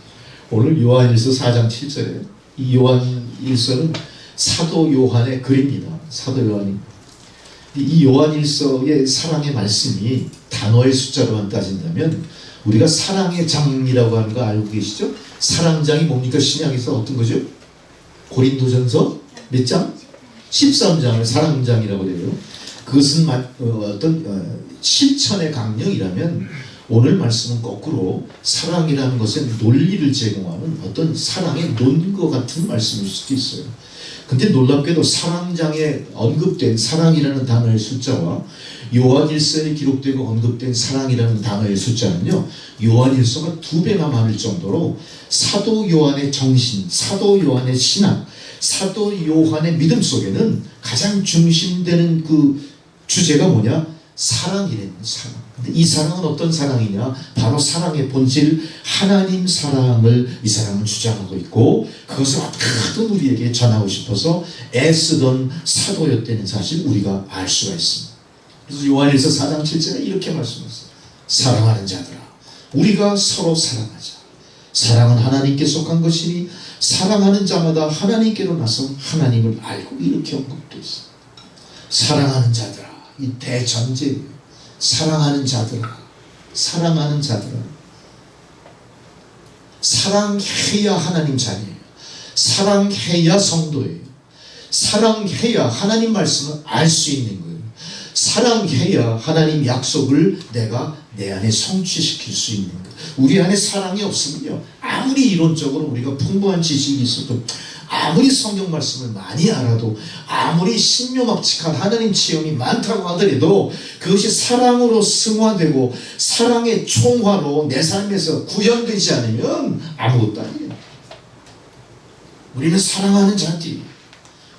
오늘 요한일서 4장 7절에 이 요한일서는 사도 요한의 글입니다. 사도 요한이. 이 요한일서의 사랑의 말씀이 단어의 숫자로만 따진다면 우리가 사랑의 장이라고 하는 거 알고 계시죠? 사랑장이 뭡니까? 신약에서 어떤 거죠? 고린도전서 몇 장? 13장을 사랑장이라고 해요. 그것은 어떤 실천의 강령이라면 오늘 말씀은 거꾸로 사랑이라는 것은 논리를 제공하는 어떤 사랑의 논거 같은 말씀일 수도 있어요. 근데 놀랍게도 사랑장에 언급된 사랑이라는 단어의 숫자와 요한일서에 기록되고 언급된 사랑이라는 단어의 숫자는요, 요한일서가 2배나 많을 정도로 사도 요한의 정신, 사도 요한의 신학, 사도 요한의 믿음 속에는 가장 중심되는 그 주제가 뭐냐? 사랑이라는 사랑. 근데 이 사랑은 어떤 사랑이냐? 바로 사랑의 본질 하나님 사랑을 이 사람은 주장하고 있고 그것을 어떻게든 우리에게 전하고 싶어서 애쓰던 사도였다는 사실 우리가 알 수가 있습니다. 그래서 요한일서 4장 7절에 이렇게 말씀했어요. 사랑하는 자들아 우리가 서로 사랑하자. 사랑은 하나님께 속한 것이니 사랑하는 자마다 하나님께로 나서 하나님을 알고 이렇게 언급되어 있어요. 사랑하는 자들아 이 대전제예요. 사랑하는 자들아 사랑하는 자들아 사랑해야 하나님 자녀예요. 사랑해야 성도예요. 사랑해야 하나님 말씀을 알 수 있는 거예요. 사랑해야 하나님 약속을 내가 내 안에 성취시킬 수 있는 거예요. 우리 안에 사랑이 없으면요 아무리 이론적으로 우리가 풍부한 지식이 있어도 아무리 성경 말씀을 많이 알아도 아무리 신묘막측한 하나님 체험이 많다고 하더라도 그것이 사랑으로 승화되고 사랑의 총화로 내 삶에서 구현되지 않으면 아무것도 아니에요. 우리는 사랑하는 자들이에요.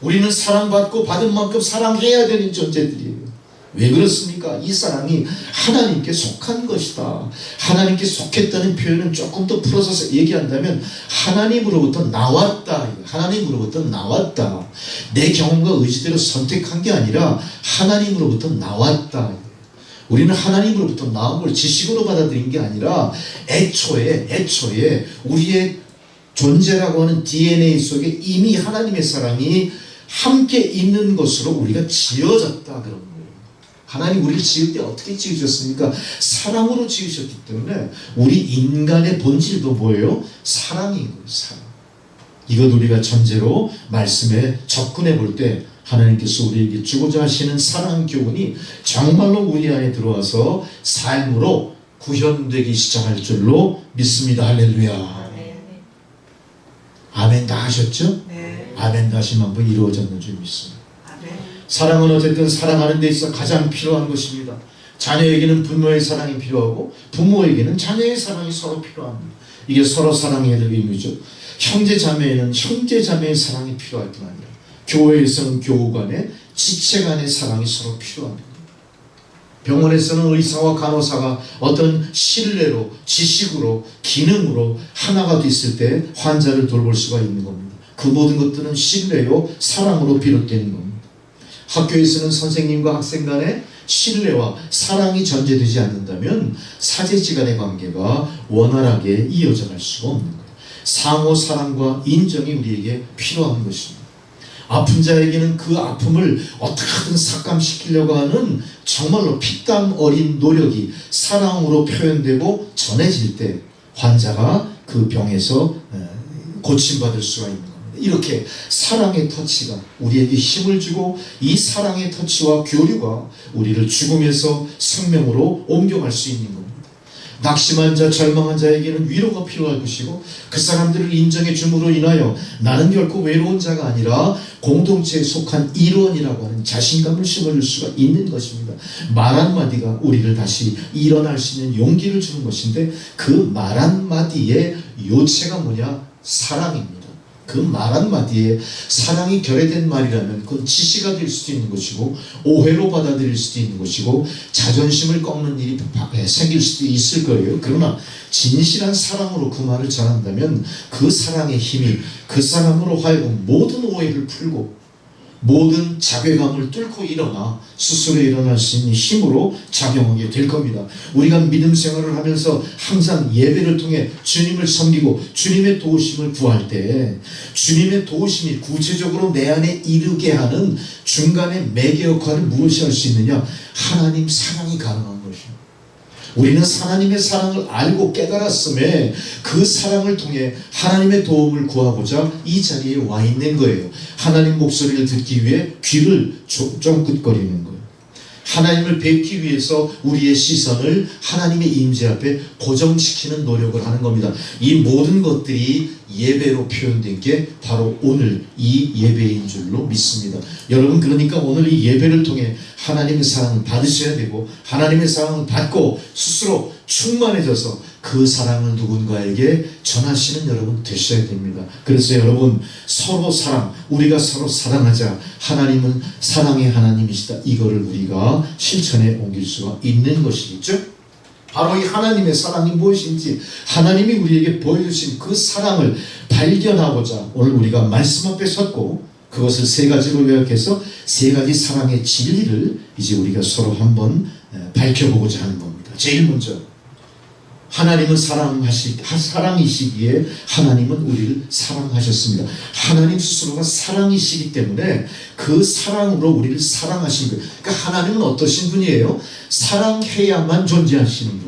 우리는 사랑받고 받은 만큼 사랑해야 되는 존재들이에요. 왜 그렇습니까? 이 사랑이 하나님께 속한 것이다. 하나님께 속했다는 표현은 조금 더 풀어서 얘기한다면 하나님으로부터 나왔다. 하나님으로부터 나왔다. 내 경험과 의지대로 선택한 게 아니라 하나님으로부터 나왔다. 우리는 하나님으로부터 나온 걸 지식으로 받아들인 게 아니라 애초에 우리의 존재라고 하는 DNA 속에 이미 하나님의 사랑이 함께 있는 것으로 우리가 지어졌다 그런 거예요. 하나님 우리를 지을 때 어떻게 지으셨습니까? 사랑으로 지으셨기 때문에 우리 인간의 본질도 뭐예요? 사랑인 거예요. 사랑. 이것 우리가 전제로 말씀에 접근해 볼 때 하나님께서 우리에게 주고자 하시는 사랑 교훈이 정말로 우리 안에 들어와서 삶으로 구현되기 시작할 줄로 믿습니다. 할렐루야. 아멘 다 하셨죠? 네. 아멘 다시 한번 이루어졌는 줄 믿습니다. 아멘. 사랑은 어쨌든 사랑하는 데 있어 가장 필요한 것입니다. 자녀에게는 부모의 사랑이 필요하고 부모에게는 자녀의 사랑이 서로 필요합니다. 이게 서로 사랑해야 될 의미죠. 형제 자매에는 형제 자매의 사랑이 필요할 뿐 아니라 교회에서는 교우 간의 지체 간의 사랑이 서로 필요합니다. 병원에서는 의사와 간호사가 어떤 신뢰로 지식으로 기능으로 하나가 됐을 때 환자를 돌볼 수가 있는 겁니다. 그 모든 것들은 신뢰요 사랑으로 비롯되는 겁니다. 학교에서는 선생님과 학생 간의 신뢰와 사랑이 전제되지 않는다면 사제지간의 관계가 원활하게 이어져 갈 수가 없는 거예요. 상호 사랑과 인정이 우리에게 필요한 것입니다. 아픈 자에게는 그 아픔을 어떻게든 삭감시키려고 하는 정말로 피땀 어린 노력이 사랑으로 표현되고 전해질 때 환자가 그 병에서 고침받을 수가 있는 겁니다. 이렇게 사랑의 터치가 우리에게 힘을 주고 이 사랑의 터치와 교류가 우리를 죽음에서 생명으로 옮겨갈 수 있는 겁니다. 낙심한 자, 절망한 자에게는 위로가 필요할 것이고 그 사람들을 인정해 줌으로 인하여 나는 결코 외로운 자가 아니라 공동체에 속한 일원이라고 하는 자신감을 심어줄 수가 있는 것입니다. 말 한마디가 우리를 다시 일어날 수 있는 용기를 주는 것인데 그 말 한마디의 요체가 뭐냐? 사랑입니다. 그 말 한마디에 사랑이 결여된 말이라면 그건 지시가 될 수도 있는 것이고 오해로 받아들일 수도 있는 것이고 자존심을 꺾는 일이 생길 수도 있을 거예요. 그러나 진실한 사랑으로 그 말을 전한다면 그 사랑의 힘이 그 사람으로 하여금 모든 오해를 풀고 모든 자괴감을 뚫고 일어나 스스로 일어날 수 있는 힘으로 작용하게 될 겁니다. 우리가 믿음 생활을 하면서 항상 예배를 통해 주님을 섬기고 주님의 도우심을 구할 때 주님의 도우심이 구체적으로 내 안에 이르게 하는 중간에 매개 역할을 무엇이 할 수 있느냐? 하나님 사랑이 가능한 것입니다. 우리는 하나님의 사랑을 알고 깨달았음에 그 사랑을 통해 하나님의 도움을 구하고자 이 자리에 와 있는 거예요. 하나님 목소리를 듣기 위해 귀를 쫑긋거리는 거예요. 하나님을 뵙기 위해서 우리의 시선을 하나님의 임재 앞에 고정시키는 노력을 하는 겁니다. 이 모든 것들이 예배로 표현된 게 바로 오늘 이 예배인 줄로 믿습니다. 여러분, 그러니까 오늘 이 예배를 통해 하나님의 사랑을 받으셔야 되고 하나님의 사랑을 받고 스스로 충만해져서 그 사랑을 누군가에게 전하시는 여러분 되셔야 됩니다. 그래서 여러분, 서로 사랑, 우리가 서로 사랑하자. 하나님은 사랑의 하나님이시다. 이거를 우리가 실천에 옮길 수가 있는 것이겠죠. 바로 이 하나님의 사랑이 무엇인지 하나님이 우리에게 보여주신 그 사랑을 발견하고자 오늘 우리가 말씀 앞에 섰고 그것을 세 가지로 요약해서 세 가지 사랑의 진리를 이제 우리가 서로 한번 밝혀보고자 하는 겁니다. 제일 먼저 하나님은 사랑이시기에 하나님은 우리를 사랑하셨습니다. 하나님 스스로가 사랑이시기 때문에 그 사랑으로 우리를 사랑하신 거예요. 그러니까 하나님은 어떠신 분이에요? 사랑해야만 존재하시는 분이에요.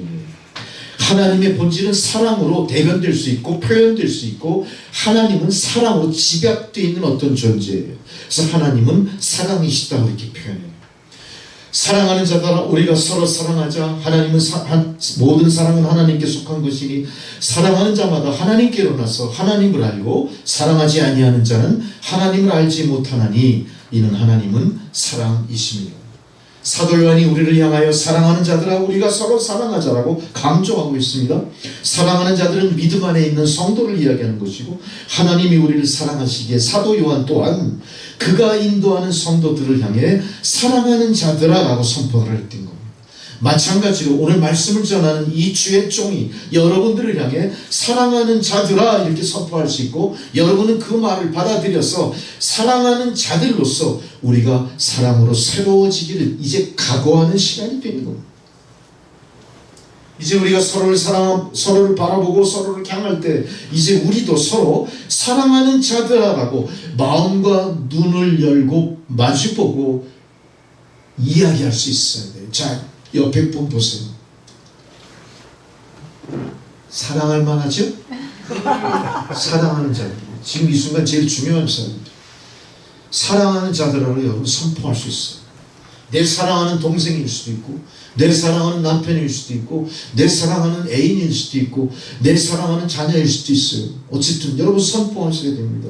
하나님의 본질은 사랑으로 대변될 수 있고 표현될 수 있고 하나님은 사랑으로 집약되어 있는 어떤 존재예요. 그래서 하나님은 사랑이시다 이렇게 표현해요. 사랑하는 자들아 우리가 서로 사랑하자. 하나님은 모든 사랑은 하나님께 속한 것이니 사랑하는 자마다 하나님께로 나서 하나님을 알고 사랑하지 아니하는 자는 하나님을 알지 못하나니 이는 하나님은 사랑이십니다. 사도 요한이 우리를 향하여 사랑하는 자들아 우리가 서로 사랑하자라고 강조하고 있습니다. 사랑하는 자들은 믿음 안에 있는 성도를 이야기하는 것이고 하나님이 우리를 사랑하시기에 사도 요한 또한 그가 인도하는 성도들을 향해 사랑하는 자들아 라고 선포를 했던 겁니다. 마찬가지로 오늘 말씀을 전하는 이 주의 종이 여러분들을 향해 사랑하는 자들아 이렇게 선포할 수 있고 여러분은 그 말을 받아들여서 사랑하는 자들로서 우리가 사랑으로 새로워지기를 이제 각오하는 시간이 되는 겁니다. 이제 우리가 서로를 바라보고 서로를 향할 때 이제 우리도 서로 사랑하는 자들아라고 마음과 눈을 열고 마주보고 이야기할 수 있어야 돼요. 자, 옆에 분 보세요. 사랑할 만하죠? 사랑하는 자들. 지금 이 순간 제일 중요한 사람입니다. 사랑하는 자들하고 여러분 선포할 수 있어요. 내 사랑하는 동생일 수도 있고 내 사랑하는 남편일 수도 있고 내 사랑하는 애인일 수도 있고 내 사랑하는 자녀일 수도 있어요. 어쨌든 여러분 선포하셔야 됩니다.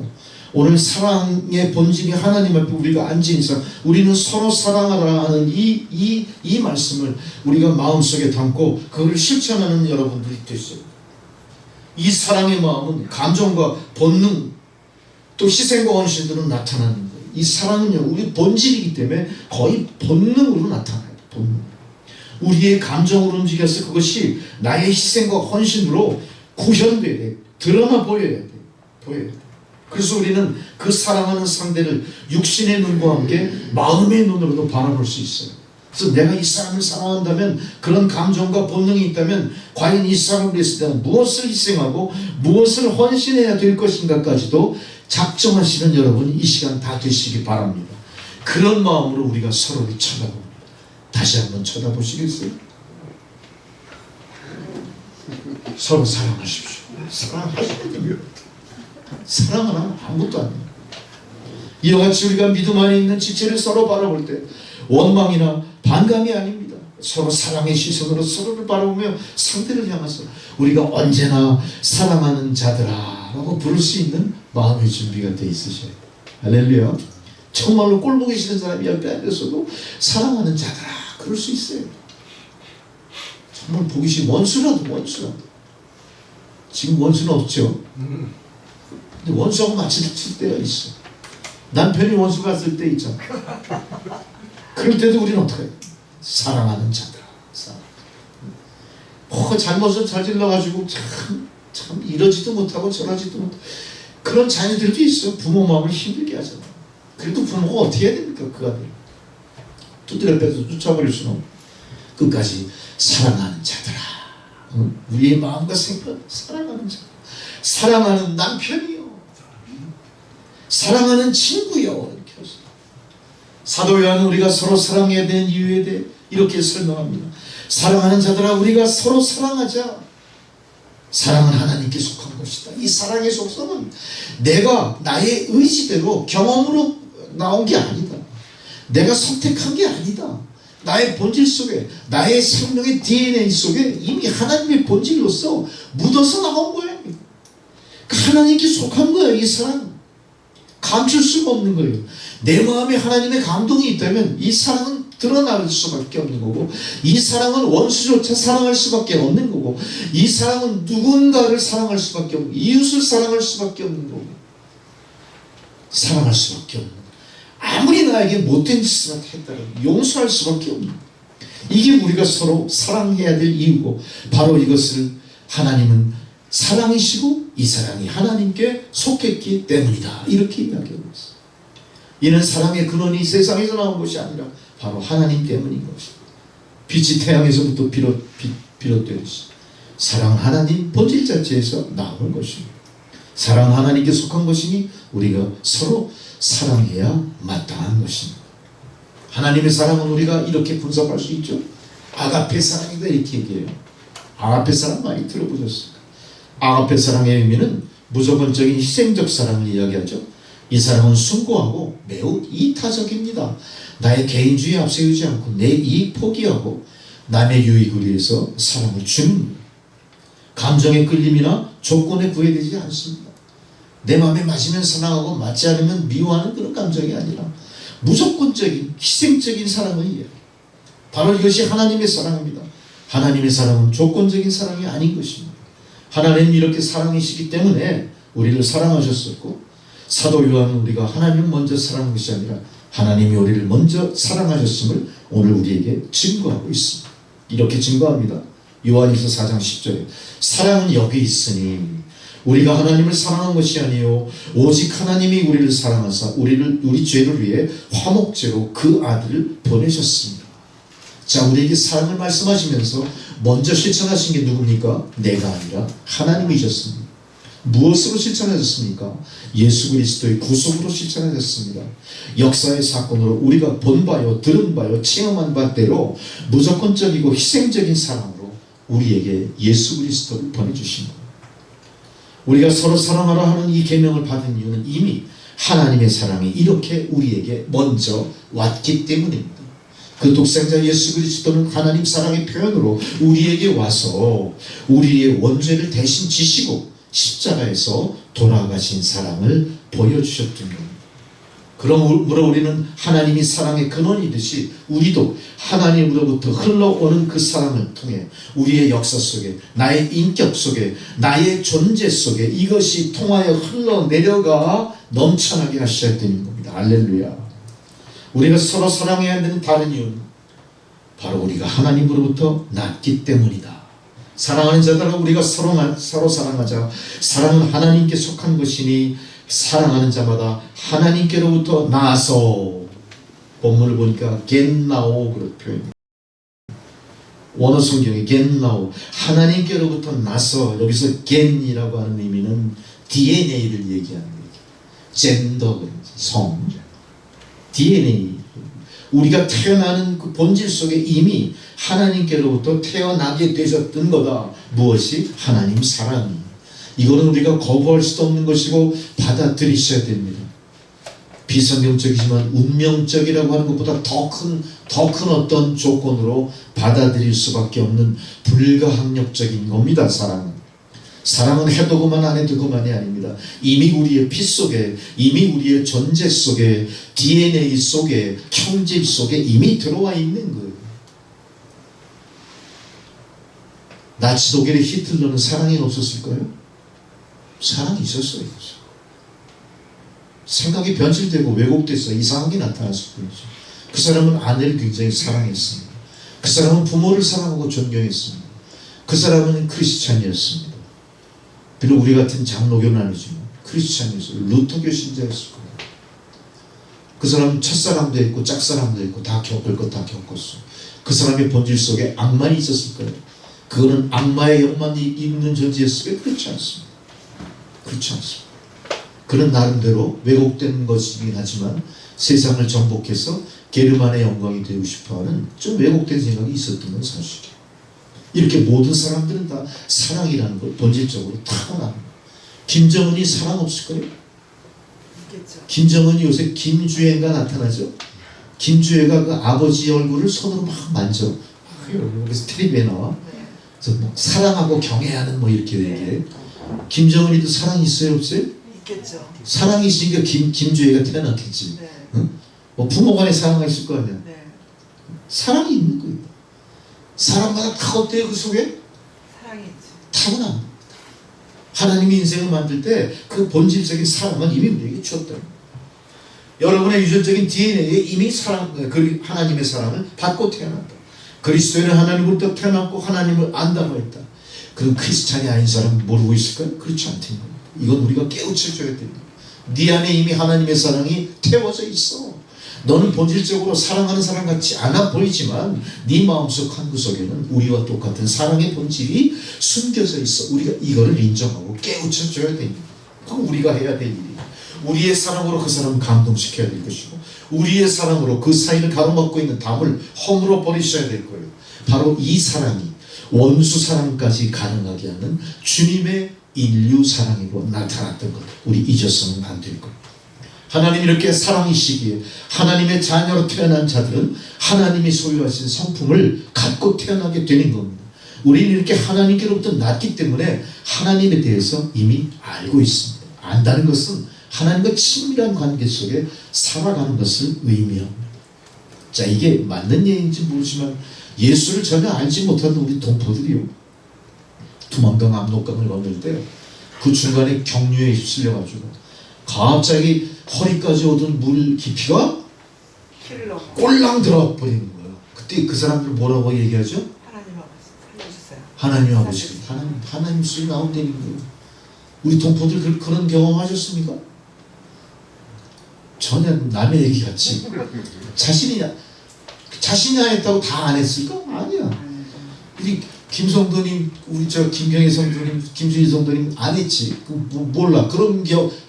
오늘 사랑의 본질이 하나님 앞에 우리가 앉은 이상 우리는 서로 사랑하라 하는 이 말씀을 우리가 마음속에 담고 그걸 실천하는 여러분들이 되세요. 이 사랑의 마음은 감정과 본능 또 희생과 헌신들은 나타나는 거예요. 이 사랑은요 우리 본질이기 때문에 거의 본능으로 나타나요. 본능. 우리의 감정으로 움직여서 그것이 나의 희생과 헌신으로 구현돼야 돼. 드러나 보여야 돼. 보여야 돼. 그래서 우리는 그 사랑하는 상대를 육신의 눈과 함께 마음의 눈으로도 바라볼 수 있어요. 그래서 내가 이 사람을 사랑한다면 그런 감정과 본능이 있다면 과연 이 사람을 위해서 내가 무엇을 희생하고 무엇을 헌신해야 될 것인가까지도 작정하시는 여러분이 이 시간 다 되시기 바랍니다. 그런 마음으로 우리가 서로를 쳐다봅니다. 다시 한번 쳐다보시겠어요? 서로 사랑하십시오. 사랑하셔야 됩니다. 사랑은 아무것도 아니에요. 이와 같이 우리가 믿음 안에 있는 지체를 서로 바라볼 때 원망이나 반감이 아닙니다. 서로 사랑의 시선으로 서로를 바라보며 상대를 향해서 우리가 언제나 사랑하는 자들아 라고 부를 수 있는 마음의 준비가 돼 있으셔야 돼요. 할렐루야. 정말로 꼴 보기 싫은 사람이 옆에 앉아서도 사랑하는 자들아 그럴 수 있어요. 정말 보기 싫은 원수라도 지금 원수는 없죠. 근데 원수하고 마주칠 때가 있어. 남편이 원수 갔을 때 있잖아. 그럴 때도 우리는 어떻게 해요? 사랑하는 자들아. 잘못을 저질러가지고 참 이러지도 못하고 저러지도 못하고 그런 자녀들도 있어. 부모 마음을 힘들게 하잖아. 그래도 부모가 어떻게 해야 됩니까? 그 아들 두드려 빼서 쫓아버릴 수는 없고 끝까지 사랑하는 자들아. 우리의 마음과 생각 사랑하는 자, 사랑하는 남편이요, 사랑하는 친구요. 이렇게 해서 사도 요한은 우리가 서로 사랑해야 되는 이유에 대해 이렇게 설명합니다. 사랑하는 자들아, 우리가 서로 사랑하자. 사랑은 하나님께 속한 것이다. 이 사랑의 속성은 내가 나의 의지대로 경험으로 나온 게 아니다. 내가 선택한 게 아니다. 나의 본질 속에, 나의 생명의 DNA 속에 이미 하나님의 본질로서 묻어서 나온 거예요. 하나님께 속한 거예요. 이 사랑 감출 수가 없는 거예요. 내 마음에 하나님의 감동이 있다면 이 사랑은 드러날 수밖에 없는 거고, 이 사랑은 원수조차 사랑할 수밖에 없는 거고, 이 사랑은 누군가를 사랑할 수밖에 없는, 이웃을 사랑할 수밖에 없는 거고, 사랑할 수밖에 없는 거고, 아무리 나에게 못된 짓을 했다면 용서할 수밖에 없는 거고, 이게 우리가 서로 사랑해야 될 이유고, 바로 이것을 하나님은 사랑이시고 이 사랑이 하나님께 속했기 때문이다. 이렇게 이야기하고 있어요. 이는 사랑의 근원이 세상에서 나온 것이 아니라 바로 하나님 때문인 것입니다. 빛이 태양에서부터 비롯되듯이 사랑은 하나님 본질 자체에서 나오는 것입니다. 사랑은 하나님께 속한 것이니 우리가 서로 사랑해야 마땅한 것입니다. 하나님의 사랑은 우리가 이렇게 분석할 수 있죠. 아가페 사랑이다 이렇게 얘기해요. 아가페 사랑 많이 들어보셨습니까? 아가페 사랑의 의미는 무조건적인 희생적 사랑을 이야기하죠. 이 사랑은 숭고하고 매우 이타적입니다. 나의 개인주의 앞세우지 않고 내 이익 포기하고 남의 유익을 위해서 사랑을 주는, 감정의 끌림이나 조건에 구애되지 않습니다. 내 마음에 맞으면 사랑하고 맞지 않으면 미워하는 그런 감정이 아니라 무조건적인 희생적인 사랑을 이해해요. 바로 이것이 하나님의 사랑입니다. 하나님의 사랑은 조건적인 사랑이 아닌 것입니다. 하나님은 이렇게 사랑이시기 때문에 우리를 사랑하셨었고, 사도 요한은 우리가 하나님을 먼저 사랑한 것이 아니라 하나님이 우리를 먼저 사랑하셨음을 오늘 우리에게 증거하고 있습니다. 이렇게 증거합니다. 요한일서 4장 10절에 사랑은 여기 있으니 우리가 하나님을 사랑한 것이 아니요 오직 하나님이 우리를 사랑하사 우리 죄를 위해 화목제로 그 아들을 보내셨습니다. 자, 우리에게 사랑을 말씀하시면서 먼저 실천하신 게 누굽니까? 내가 아니라 하나님이셨습니다. 무엇으로 실천하셨습니까? 예수 그리스도의 구속으로 실천하셨습니다. 역사의 사건으로 우리가 본 바요, 들은 바요, 체험한 바대로 무조건적이고 희생적인 사랑으로 우리에게 예수 그리스도를 보내주신 거예요. 우리가 서로 사랑하라 하는 이 계명을 받은 이유는 이미 하나님의 사랑이 이렇게 우리에게 먼저 왔기 때문입니다. 그 독생자 예수 그리스도는 하나님 사랑의 표현으로 우리에게 와서 우리의 원죄를 대신 지시고 십자가에서 돌아가신 사랑을 보여주셨던 겁니다. 그러므로 우리는 하나님이 사랑의 근원이듯이 우리도 하나님으로부터 흘러오는 그 사랑을 통해 우리의 역사 속에, 나의 인격 속에, 나의 존재 속에 이것이 통하여 흘러내려가 넘쳐나게 하셔야 되는 겁니다. 할렐루야. 우리가 서로 사랑해야 되는 다른 이유는 바로 우리가 하나님으로부터 났기 때문이다. 사랑하는 자들아, 우리가 서로 사랑하자. 사랑은 하나님께 속한 것이니 사랑하는 자마다 하나님께로부터 나서, 본문을 보니까 겟나오 그렇게 표현해요. 원어 성경에 겟나오, 하나님께로부터 나서, 여기서 겟이라고 하는 의미는 DNA를 얘기하는 거예요. 젠더, 성, DNA. 우리가 태어나는 그 본질 속에 이미 하나님께로부터 태어나게 되셨던 거다. 무엇이? 하나님 사랑이. 이거는 우리가 거부할 수도 없는 것이고 받아들이셔야 됩니다. 비성경적이지만 운명적이라고 하는 것보다 더 큰 어떤 조건으로 받아들일 수밖에 없는 불가항력적인 겁니다. 사랑은 해도 그만 안 해도 그만이 아닙니다. 이미 우리의 피 속에, 이미 우리의 존재 속에, DNA 속에, 형질 속에 이미 들어와 있는 거예요. 나치 독일의 히틀러는 사랑이 없었을까요? 사랑이 있었어요. 생각이 변질되고 왜곡돼서 이상한 게 나타났을 뿐이죠. 그 사람은 아내를 굉장히 사랑했습니다. 그 사람은 부모를 사랑하고 존경했습니다. 그 사람은 크리스찬이었습니다. 비록 우리 같은 장로교는 아니지만 크리스찬이었어요. 루터교 신자였을 거예요. 그 사람은 첫사랑도 했고 짝사랑도 했고 다 겪을 것 다 겪었어요. 그 사람의 본질 속에 악만이 있었을 거예요. 그거는 악마의 영만이 있는 존재였을까요? 그렇지 않습니다. 그렇지 않습니다. 그는 나름대로 왜곡된 것이긴 하지만 세상을 정복해서 게르만의 영광이 되고 싶어하는 좀 왜곡된 생각이 있었던 건 사실이에요. 이렇게 모든 사람들은 다 사랑이라는 걸 본질적으로 타고납니다. 김정은이 사랑 없을까요? 있겠죠. 김정은이 요새 김주애가 나타나죠. 김주애가 그 아버지 얼굴을 손으로 막 만져. 그래서 텔레비에 나와. 그래서 뭐 사랑하고 경애하는 뭐 이렇게 얘기해. 김정은이도 사랑이 있어요, 없어요? 있겠죠. 사랑이 있으니까 김주애가 태어났겠지. 네. 응? 뭐 부모 간에 사랑이 있을 거 아니야. 네. 사랑이 있는 거예요. 사람마다 다 어때요, 그 속에? 사랑이 있죠. 타고납니다. 하나님이 인생을 만들 때 그 본질적인 사랑은 이미 우리에게 주었다. 여러분의 유전적인 DNA에 이미 하나님의 사랑을 받고 태어났다. 그리스도인은 하나님으로부터 태어났고 하나님을 안다고 했다. 그럼 크리스찬이 아닌 사람은 모르고 있을까요? 그렇지 않다는 겁니다. 이건 우리가 깨우쳐줘야 됩니다. 네 안에 이미 하나님의 사랑이 태워져 있어. 너는 본질적으로 사랑하는 사람 같지 않아 보이지만 네 마음속 한 구석에는 우리와 똑같은 사랑의 본질이 숨겨져 있어. 우리가 이거를 인정하고 깨우쳐줘야 됩니다. 그건 우리가 해야 될 일이에요. 우리의 사랑으로 그 사람을 감동시켜야 될 것이고 우리의 사랑으로 그 사이를 가로막고 있는 담을 허물어 버리셔야 될 거예요. 바로 이 사랑이 원수 사랑까지 가능하게 하는 주님의 인류 사랑으로 나타났던 것. 우리 잊어서는 안 될 거예요. 하나님이 이렇게 사랑이시기에 하나님의 자녀로 태어난 자들은 하나님이 소유하신 성품을 갖고 태어나게 되는 겁니다. 우리는 이렇게 하나님께로부터 났기 때문에 하나님에 대해서 이미 알고 있습니다. 안다는 것은 하나님과 친밀한 관계 속에 살아가는 것을 의미합니다. 자, 이게 맞는 얘기인지 모르지만 예수를 전혀 알지 못하는 우리 동포들이요. 두만강 압록강을 건널 때 그 중간에 경류에 휩쓸려가지고 갑자기 허리까지 오던 물 깊이가 키를 넘어. 꼴랑 들어와 버리는 거예요. 그때 그 사람들 뭐라고 얘기하죠? 하나님 아버지 살려주세요. 하나님 아버지, 하나님 소리 나온다는 거예요. 우리 동포들 그런 경험하셨습니까? 전혀 남의 얘기 같이 자신이 안 했다고 다 안 했을까? 아니야. 우리 김성도님, 우리 김경희 성도님, 김준희 성도님 안 했지. 몰라. 그런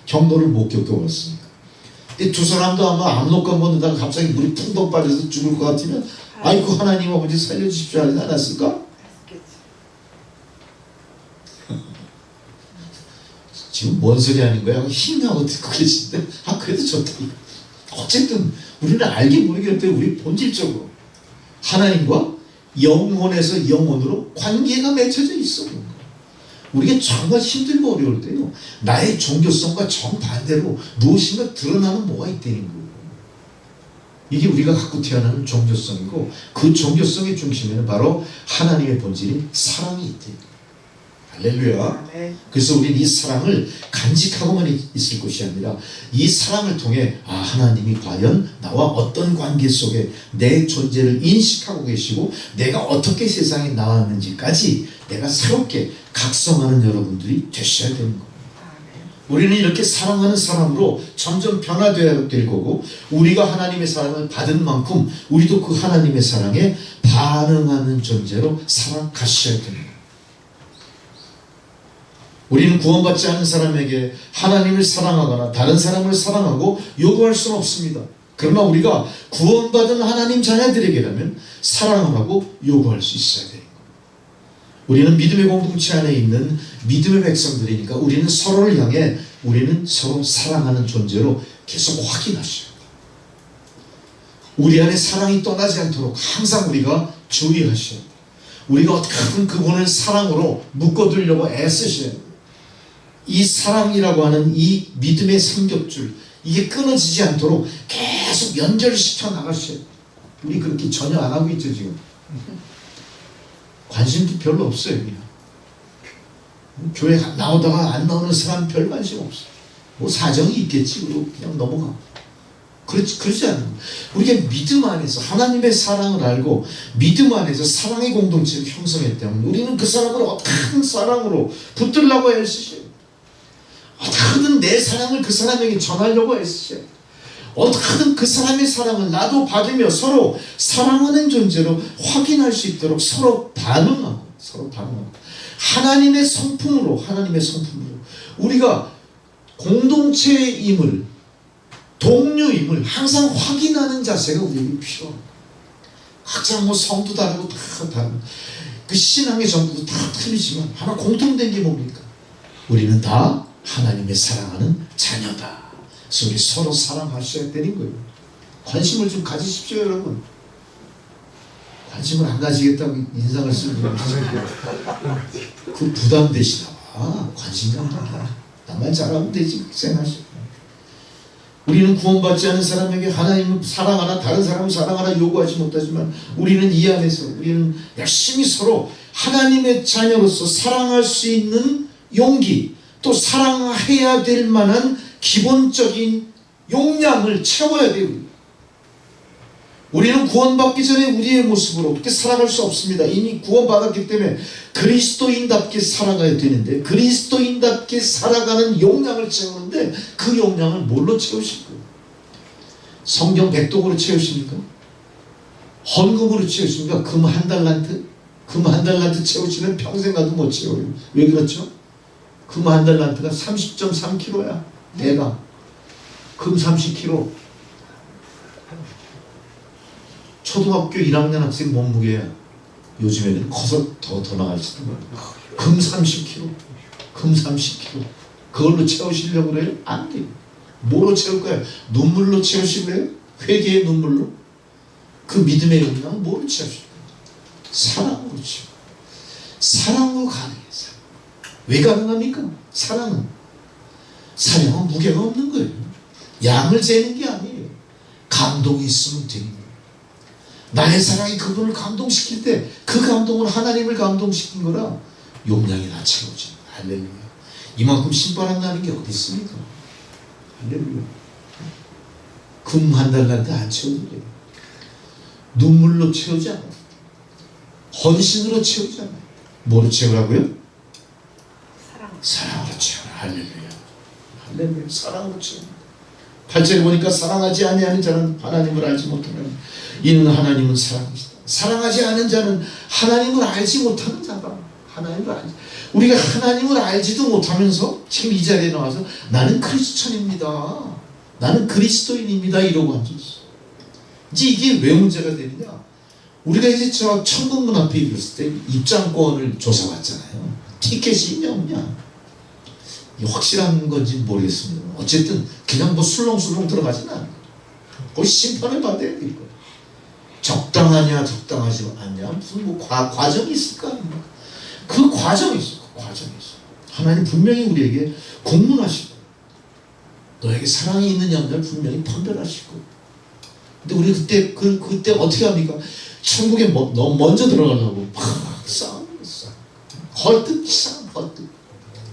경도를 못 겪어봤으니까. 근데 두 사람도 아마 압록강 건너다가 갑자기 물이 풍덩 빠져서 죽을 것 같으면 아이고 하나님 아버지 살려주십시오 하지 않았을까? 지금 뭔 소리 하는 거야? 힘하고 듣고 계신데 그래도 좋다. 어쨌든 우리는 알게 모르게 우리 본질적으로 하나님과 영혼에서 영혼으로 관계가 맺혀져 있어. 우리가 정말 힘들고 어려울 때요, 나의 종교성과 정반대로 무엇인가 드러나는 뭐가 있다는 거예요. 이게 우리가 갖고 태어나는 종교성이고 그 종교성의 중심에는 바로 하나님의 본질인 사랑이 있다. 할렐루야. 그래서 우리는 이 사랑을 간직하고만 있을 것이 아니라 이 사랑을 통해 하나님이 과연 나와 어떤 관계 속에 내 존재를 인식하고 계시고 내가 어떻게 세상에 나왔는지까지 내가 새롭게 각성하는 여러분들이 되셔야 되는 겁니다. 우리는 이렇게 사랑하는 사람으로 점점 변화되어야 될 거고 우리가 하나님의 사랑을 받은 만큼 우리도 그 하나님의 사랑에 반응하는 존재로 살아가셔야 됩니다. 우리는 구원받지 않은 사람에게 하나님을 사랑하거나 다른 사람을 사랑하고 요구할 수는 없습니다. 그러나 우리가 구원받은 하나님 자녀들에게라면 사랑을 하고 요구할 수 있어야 돼요. 우리는 믿음의 공동체 안에 있는 믿음의 백성들이니까 우리는 서로를 향해 우리는 서로 사랑하는 존재로 계속 확인하셔야 돼요. 우리 안에 사랑이 떠나지 않도록 항상 우리가 주의하셔야 돼요. 우리가 어떻게든 그분을 사랑으로 묶어두려고 애쓰셔야 돼요. 이 사랑이라고 하는 이 믿음의 삼겹줄, 이게 끊어지지 않도록 계속 연결시켜 나가셔야 돼요. 우리 그렇게 전혀 안 하고 있죠 지금. 관심도 별로 없어요. 그냥 교회 나오다가 안 나오는 사람 별 관심 없어요. 뭐 사정이 있겠지 그러고 그냥 넘어가. 그렇지 않아요. 우리가 믿음 안에서 하나님의 사랑을 알고 믿음 안에서 사랑의 공동체를 형성했다면 우리는 그 사람을 어떻게든 사랑으로 붙들려고 애쓰셔요. 어떻게든 내 사랑을 그 사람에게 전하려고 애쓰셔요. 어떻게든 그 사람의 사랑을 나도 받으며 서로 사랑하는 존재로 확인할 수 있도록 서로 반응하고 하나님의 성품으로 우리가 공동체임을 동료임을 항상 확인하는 자세가 우리에게 필요합니다. 각자 뭐 성도 다르고 다 다르고 그 신앙의 정도도 다 틀리지만 하나 공통된 게 뭡니까? 우리는 다 하나님의 사랑하는 자녀다. 그래서 우리 서로 사랑하셔야 되는 거예요. 관심을 좀 가지십시오 여러분. 관심을 안 가지겠다고 인상을 쓰는 거예요. 그 부담되시나 봐. 관심 갖다 나만 잘하면 되지 생각하시고. 우리는 구원받지 않은 사람에게 하나님을 사랑하나 다른 사람을 사랑하나 요구하지 못하지만 우리는 이 안에서 우리는 열심히 서로 하나님의 자녀로서 사랑할 수 있는 용기 또 사랑해야 될 만한 기본적인 용량을 채워야 돼요. 우리는 구원받기 전에 우리의 모습으로 그렇게 살아갈 수 없습니다. 이미 구원받았기 때문에 그리스도인답게 살아가야 되는데 그리스도인답게 살아가는 용량을 채우는데 그 용량을 뭘로 채우실 거예요? 성경 백독으로 채우십니까? 헌금으로 채우십니까? 금 한 달란트? 금 한 달란트 채우시면 평생 가도 못 채워요. 왜 그렇죠? 금 한 달란트가 30.3kg야. 대가 금 30kg. 초등학교 1학년 학생 몸무게야. 요즘에는 커서 더 나갈지도 몰라요. 금 30kg. 금 30kg. 그걸로 채우시려고 그래요? 안 돼요. 뭐로 채울 거예요? 눈물로 채우실래요? 회개의 눈물로? 그 믿음의 영향은 뭐로 채우실 거예요? 사랑으로 채워. 사랑으로 가능해요. 왜 가능합니까? 사랑은 무게가 없는 거예요. 양을 재는 게 아니에요. 감동이 있으면 되는 거예요. 나의 사랑이 그분을 감동시킬 때 그 감동은 하나님을 감동시킨 거라 용량이 다 채워져요. 할렐루야. 이만큼 신바람 게 어디 있습니까? 할렐루야. 금 한 달란트 안 채워도 돼요. 눈물로 채우지 않아요. 헌신으로 채우지 않아요. 뭐로 채우라고요? 사랑으로 채워라. 할렐루야. 할렐루야. 사랑으로 채워. 8절에 보니까 사랑하지 아니하는 자는 하나님을 알지 못하는 이는 하나님은 사랑이시다. 사랑하지 않은 자는 하나님을 알지 못하는 자다. 하나님을 알지. 우리가 하나님을 알지도 못하면서 지금 이 자리에 나와서 나는 크리스천입니다. 나는 그리스도인입니다. 이러고 앉아있어. 이제 이게 왜 문제가 되느냐? 우리가 이제 저 천국문 앞에 있을 때 입장권을 조사받잖아요. 티켓이 있냐 없냐. 확실한 건지 모르겠습니다. 어쨌든 그냥 뭐 술렁술렁 들어가지는 않아요. 거의 심판을 받아야 될 거예요. 적당하냐 적당하지 않냐 무슨 뭐 과정이 있을 거 아닙니까? 그 과정이 있어. 그 과정이 있어. 하나님 분명히 우리에게 공문하시고 너에게 사랑이 있느냐 없느냐를 분명히 판별하시고. 근데 우리 그때 어떻게 합니까? 천국에 먼저 들어가려고 막 싸움 헐뜯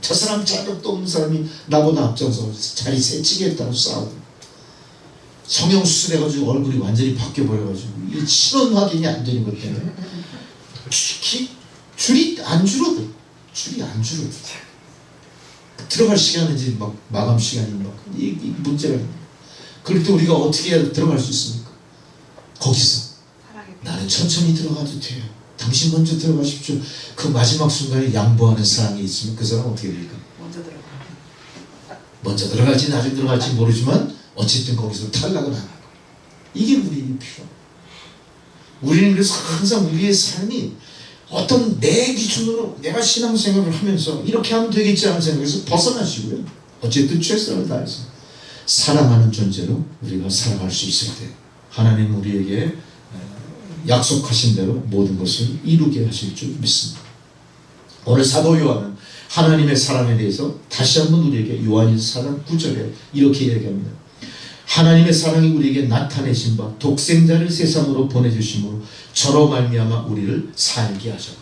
저 사람 자격도 없는 사람이 나보다 앞장서 자리 새치겠다고 싸우고 성형수술해가지고 얼굴이 완전히 바뀌어버려가지고 이 신원 확인이 안 되는 것 때문에 줄이 안 줄어들어. 들어갈 시간은 이제 막 마감 시간이 막 이 문제가 있는 거예요. 그럴 때 우리가 어떻게 해야 들어갈 수 있습니까? 거기서 나는 천천히 들어가도 돼요. 당신 먼저 들어가십시오. 그 마지막 순간에 양보하는 사랑이 있으면 그 사람 어떻게 됩니까? 먼저 들어갈지 나중에 들어갈지 모르지만 어쨌든 거기서 탈락은 안 하고. 이게 우리에게 필요합니다. 우리는 그래서 항상 우리의 삶이 어떤 내 기준으로 내가 신앙생활을 하면서 이렇게 하면 되겠지 하는 생각에서 벗어나시고요. 어쨌든 최선을 다해서 사랑하는 존재로 우리가 살아갈 수 있을 때 하나님 우리에게 약속하신 대로 모든 것을 이루게 하실 줄 믿습니다. 오늘 사도 요한은 하나님의 사랑에 대해서 다시 한번 우리에게 요한일서 4장 9절에 이렇게 얘기합니다. 하나님의 사랑이 우리에게 나타내신 바 독생자를 세상으로 보내주심으로 저로 말미암아 우리를 살게 하셨다.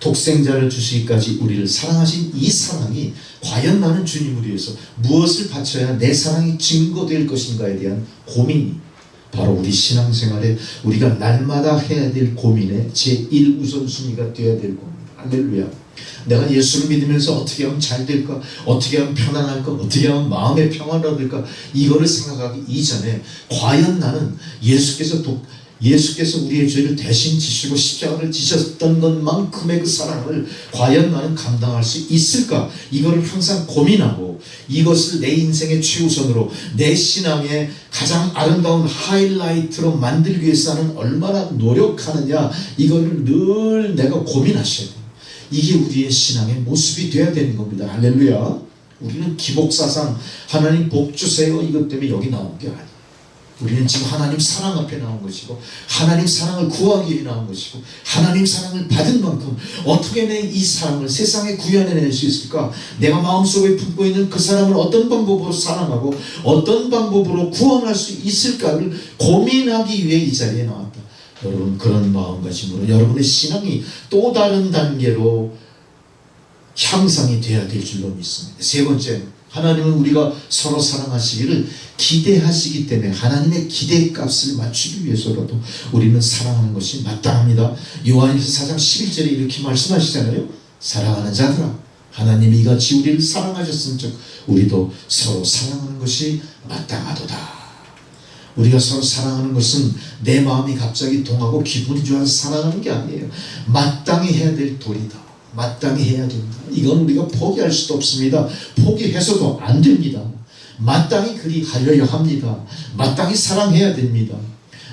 독생자를 주시기까지 우리를 사랑하신 이 사랑이 과연 나는 주님을 위해서 무엇을 바쳐야 내 사랑이 증거될 것인가에 대한 고민이 바로 우리 신앙생활에 우리가 날마다 해야 될 고민의 제1우선순위가 되어야 될 겁니다. 할렐루야. 내가 예수를 믿으면서 어떻게 하면 잘 될까? 어떻게 하면 편안할까? 어떻게 하면 마음의 평화를 얻을까? 이거를 생각하기 이전에 과연 나는 예수께서 우리의 죄를 대신 지시고 십자가를 지셨던 것만큼의 그 사랑을 과연 나는 감당할 수 있을까? 이거를 항상 고민하고 이것을 내 인생의 최우선으로 내 신앙의 가장 아름다운 하이라이트로 만들기 위해서 나는 얼마나 노력하느냐 이거를 늘 내가 고민하셔야 돼요. 이게 우리의 신앙의 모습이 되어야 되는 겁니다. 할렐루야. 우리는 기복사상 하나님 복 주세요 이것 때문에 여기 나온 게 아니에요. 우리는 지금 하나님 사랑 앞에 나온 것이고 하나님 사랑을 구하기 위해 나온 것이고 하나님 사랑을 받은 만큼 어떻게 내 이 사랑을 세상에 구현해낼 수 있을까? 내가 마음속에 품고 있는 그 사람을 어떤 방법으로 사랑하고 어떤 방법으로 구원할 수 있을까를 고민하기 위해 이 자리에 나왔다. 여러분 그런 마음가짐으로 여러분의 신앙이 또 다른 단계로 향상이 돼야 될 줄로 믿습니다. 세 번째, 하나님은 우리가 서로 사랑하시기를 기대하시기 때문에 하나님의 기대값을 맞추기 위해서라도 우리는 사랑하는 것이 마땅합니다. 요한일서 4장 11절에 이렇게 말씀하시잖아요. 사랑하는 자들아 하나님이 이같이 우리를 사랑하셨은즉 우리도 서로 사랑하는 것이 마땅하도다. 우리가 서로 사랑하는 것은 내 마음이 갑자기 동하고 기분이 좋아서 사랑하는 게 아니에요. 마땅히 해야 될 도리다. 마땅히 해야 된다. 이건 우리가 포기할 수도 없습니다. 포기해서도 안 됩니다. 마땅히 그리 하려야 합니다. 마땅히 사랑해야 됩니다.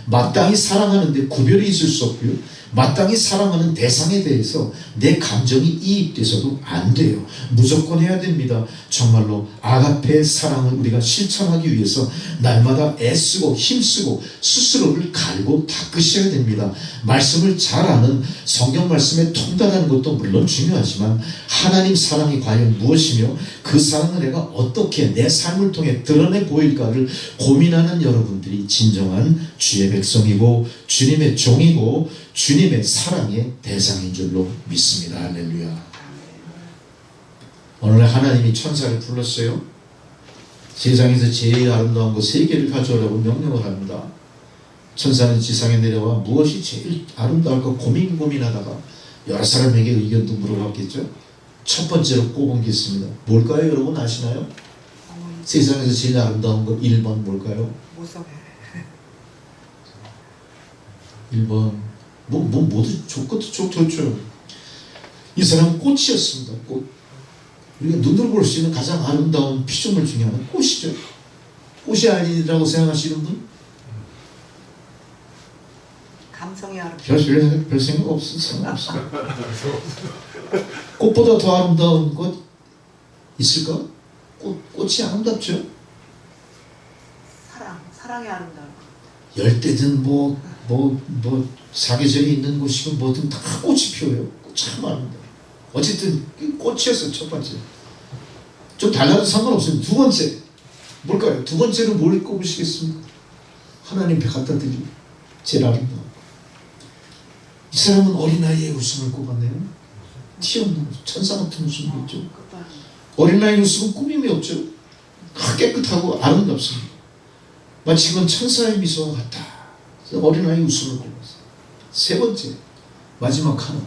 마땅히 사랑하는데 구별이 있을 수 없고요. 마땅히 사랑하는 대상에 대해서 내 감정이 이입돼서도 안 돼요. 무조건 해야 됩니다. 정말로 아가페의 사랑을 우리가 실천하기 위해서 날마다 애쓰고 힘쓰고 스스로를 갈고 닦으셔야 됩니다. 말씀을 잘 아는 성경 말씀에 통달하는 것도 물론 중요하지만 하나님 사랑이 과연 무엇이며 그 사랑을 내가 어떻게 내 삶을 통해 드러내 보일까를 고민하는 여러분들이 진정한 주의 백성이고 주님의 종이고 주님의 사랑의 대상인 줄로 믿습니다. 할렐루야. 오늘 하나님이 천사를 불렀어요. 세상에서 제일 아름다운 것 3개를 가져오라고 명령을 합니다. 천사는 지상에 내려와 무엇이 제일 아름다울까 고민하다가 여러 사람에게 의견도 물어봤겠죠. 첫 번째로 꼽은 게 있습니다. 뭘까요? 여러분 아시나요? 세상에서 제일 아름다운 것 1번 뭘까요? 모성애. 1번 모두 좋것도 좋죠. 이 사람은 꽃이었습니다. 꽃. 우리가 눈으로 볼 수 있는 가장 아름다운 피조물 중에 하나는 꽃이죠. 꽃이 아니라고 생각하시는 분? 감성이 별 생각 없어. 꽃보다 더 아름다운 것 있을까? 꽃이 아름답죠. 사랑이 아름다운 것. 열대든 사계절이 있는 곳이고 뭐든 다 꽃이 피어요. 참 아름다워. 어쨌든 꽃이었어. 첫 번째. 좀 달라도 상관없어요. 두 번째 뭘까요? 두 번째로 뭘 꼽으시겠습니까? 하나님 배 갖다 드리고 제일 아름다워. 이 사람은 어린아이의 웃음을 꼽았네요. 튀어나온 천사 같은 웃음이었죠. 어린아이의 웃음은 꾸밈이 없죠. 깨끗하고 아름답습니다. 마치 그건 천사의 미소와 같다. 어린아이의 웃음을 꼽았어요. 세 번째 마지막 하나.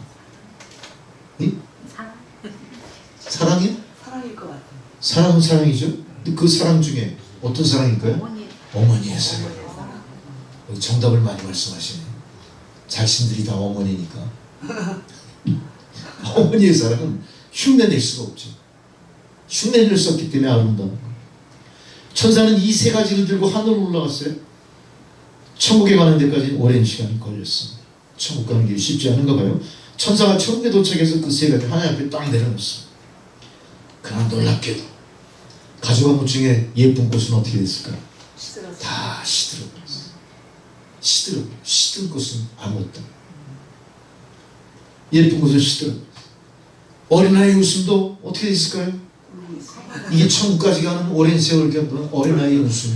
사랑이요? 사랑일 것 같아요. 사랑은 사랑이죠. 근데 그 사랑 중에 어떤 사랑일까요? 어머니의 사랑. 정답을 많이 말씀하시네요. 자신들이 다 어머니니까. 어머니의 사랑은 흉내낼 수가 없죠. 흉내낼 수 없기 때문에 아름다운 거예요. 천사는 이 3가지를 들고 하늘로 올라갔어요. 천국에 가는 데까지 오랜 시간이 걸렸습니다. 천국 가는 길이 쉽지 않은가 봐요. 천사가 천국에 도착해서 그 3가지 하나님 앞에 딱 내려놓습니다. 그러나 놀랍게도 가져간 것 중에 예쁜 꽃은 어떻게 됐을까요? 다 시들어버렸어요. 시든 것은 아무것도. 예쁜 것은 시들어버렸어요. 어린아이 웃음도 어떻게 됐을까요? 이게 천국까지 가는 오랜 세월 겪은 어린아이의 웃음이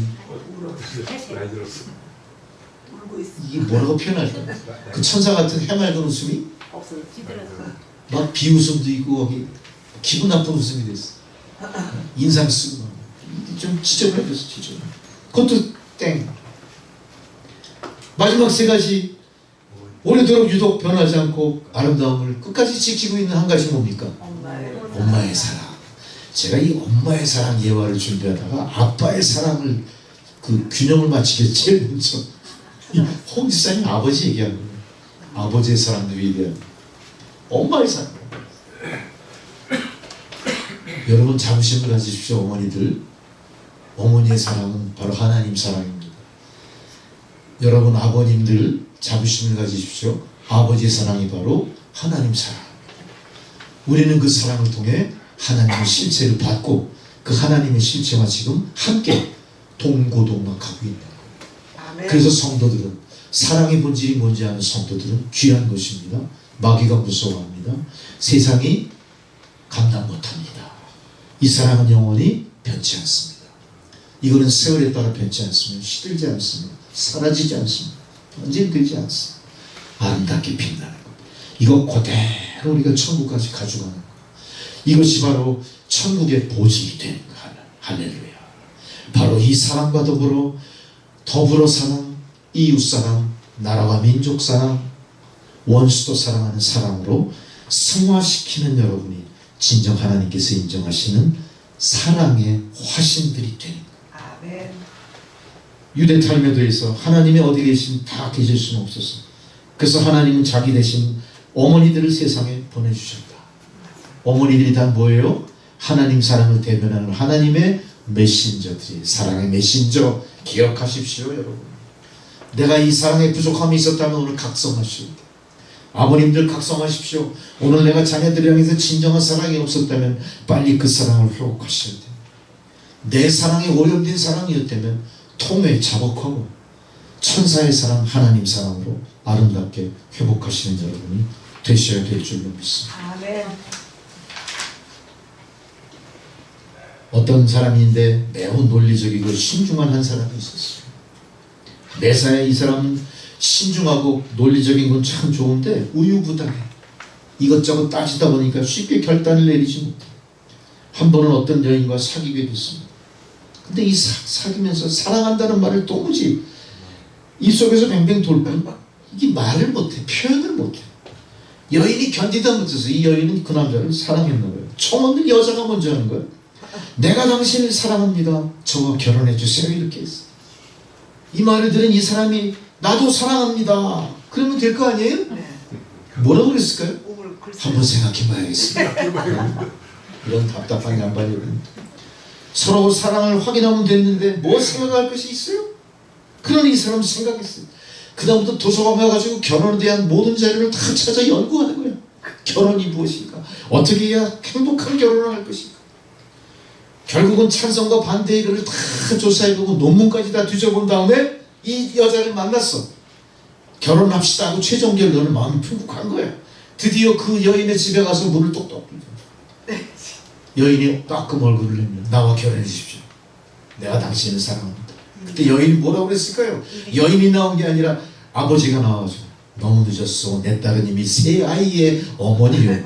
이게 뭐라고 표현할까요? 그 천사 같은 해맑은 웃음이 막 비웃음도 있고 거기 기분 나쁜 웃음이 됐어. 인상 쓰고 좀 지저분해졌어. 지저분. 그것도 땡. 마지막 세 가지 오래도록 유독 변하지 않고 아름다움을 끝까지 지키고 있는 한 가지 뭡니까? 엄마의 사랑. 제가 이 엄마의 사랑 예화를 준비하다가 아빠의 사랑을 그 균형을 맞추게 제일 먼저 홍 지사님 아버지 얘기하는 거예요. 아버지의 사랑도 위대한 엄마의 사랑. 여러분 자부심을 가지십시오. 어머니들. 어머니의 사랑은 바로 하나님 사랑입니다. 여러분 아버님들 자부심을 가지십시오. 아버지의 사랑이 바로 하나님 사랑. 우리는 그 사랑을 통해 하나님의 실체를 받고 그 하나님의 실체와 지금 함께 동고동락하고 있는 거예요. 그래서 성도들은 사랑의 본질이 뭔지 아는 성도들은 귀한 것입니다. 마귀가 무서워합니다. 세상이 감당 못합니다. 이 사랑은 영원히 변치 않습니다. 이거는 세월에 따라 변치 않습니다. 시들지 않습니다. 사라지지 않습니다. 언제되지 않습니다. 아름답게 빛나는 것. 이거 그대로 우리가 천국까지 가져가는 것. 이것이 바로 천국의 보직이 되는 것. 할렐루야. 바로 이 사랑과 더불어 사랑, 이웃 사랑, 나라와 민족 사랑, 원수도 사랑하는 사랑으로 승화시키는 여러분이 진정 하나님께서 인정하시는 사랑의 화신들이 되는 거예요. 아멘. 유대 탈메도에서 하나님이 어디 계신 다 계실 수는 없었어. 그래서 하나님은 자기 대신 어머니들을 세상에 보내주셨다. 어머니들이 다 뭐예요? 하나님 사랑을 대변하는 하나님의 메신저들이. 사랑의 메신저. 기억하십시오 여러분. 내가 이 사랑에 부족함이 있었다면 오늘 각성하시오. 아버님들 각성하십시오. 오늘 내가 자녀들을 향해서 진정한 사랑이 없었다면 빨리 그 사랑을 회복하셔야 돼요. 내 사랑이 오염된 사랑이었다면 통회 자복하고 천사의 사랑, 하나님 사랑으로 아름답게 회복하시는 여러분이 되셔야 될 줄로 믿습니다. 아멘. 어떤 사람인데 매우 논리적이고 신중한 한 사람이 있었어요. 매사에 이 사람은 신중하고 논리적인 건 참 좋은데 우유부단해. 이것저것 따지다 보니까 쉽게 결단을 내리지 못해. 한 번은 어떤 여인과 사귀게 됐습니다. 근데 이 사귀면서 사랑한다는 말을 도무지 입속에서 뱅뱅 돌면 이게 말을 못해. 표현을 못해. 여인이 견디다 못해서 이 여인은 그 남자를 사랑했나 봐요. 청혼을 여자가 먼저 하는 거예요. 내가 당신을 사랑합니다. 저와 결혼해 주세요. 이렇게 했어. 이 말을 들은 이 사람이 나도 사랑합니다. 그러면 될 거 아니에요? 네. 뭐라고 그랬을까요? 오늘 글쎄. 한번 생각해 봐야겠습니다. 이런 답답한 양반이 서로 사랑을 확인하면 됐는데 뭐 생각할 것이 있어요? 그러니 이 사람은 생각했어요. 그 다음부터 도서관에 가지고 결혼에 대한 모든 자료를 다 찾아 연구하는 거예요. 결혼이 무엇일까? 어떻게 해야 행복한 결혼을 할 것인가? 결국은 찬성과 반대의 글을 다 조사해보고 논문까지 다 뒤져본 다음에 이 여자를 만났어. 결혼합시다 하고 최종 결론을 마음이 풍족한 거야. 드디어 그 여인의 집에 가서 문을 똑똑 두죠. 여인이 따끔 얼굴을 내밀어 나와 결혼해 주십시오. 내가 당신을 사랑합니다. 그때 여인이 뭐라고 그랬을까요? 여인이 나온 게 아니라 아버지가 나와서 너무 늦었어. 내 딸은 이미 세 아이의 어머니요.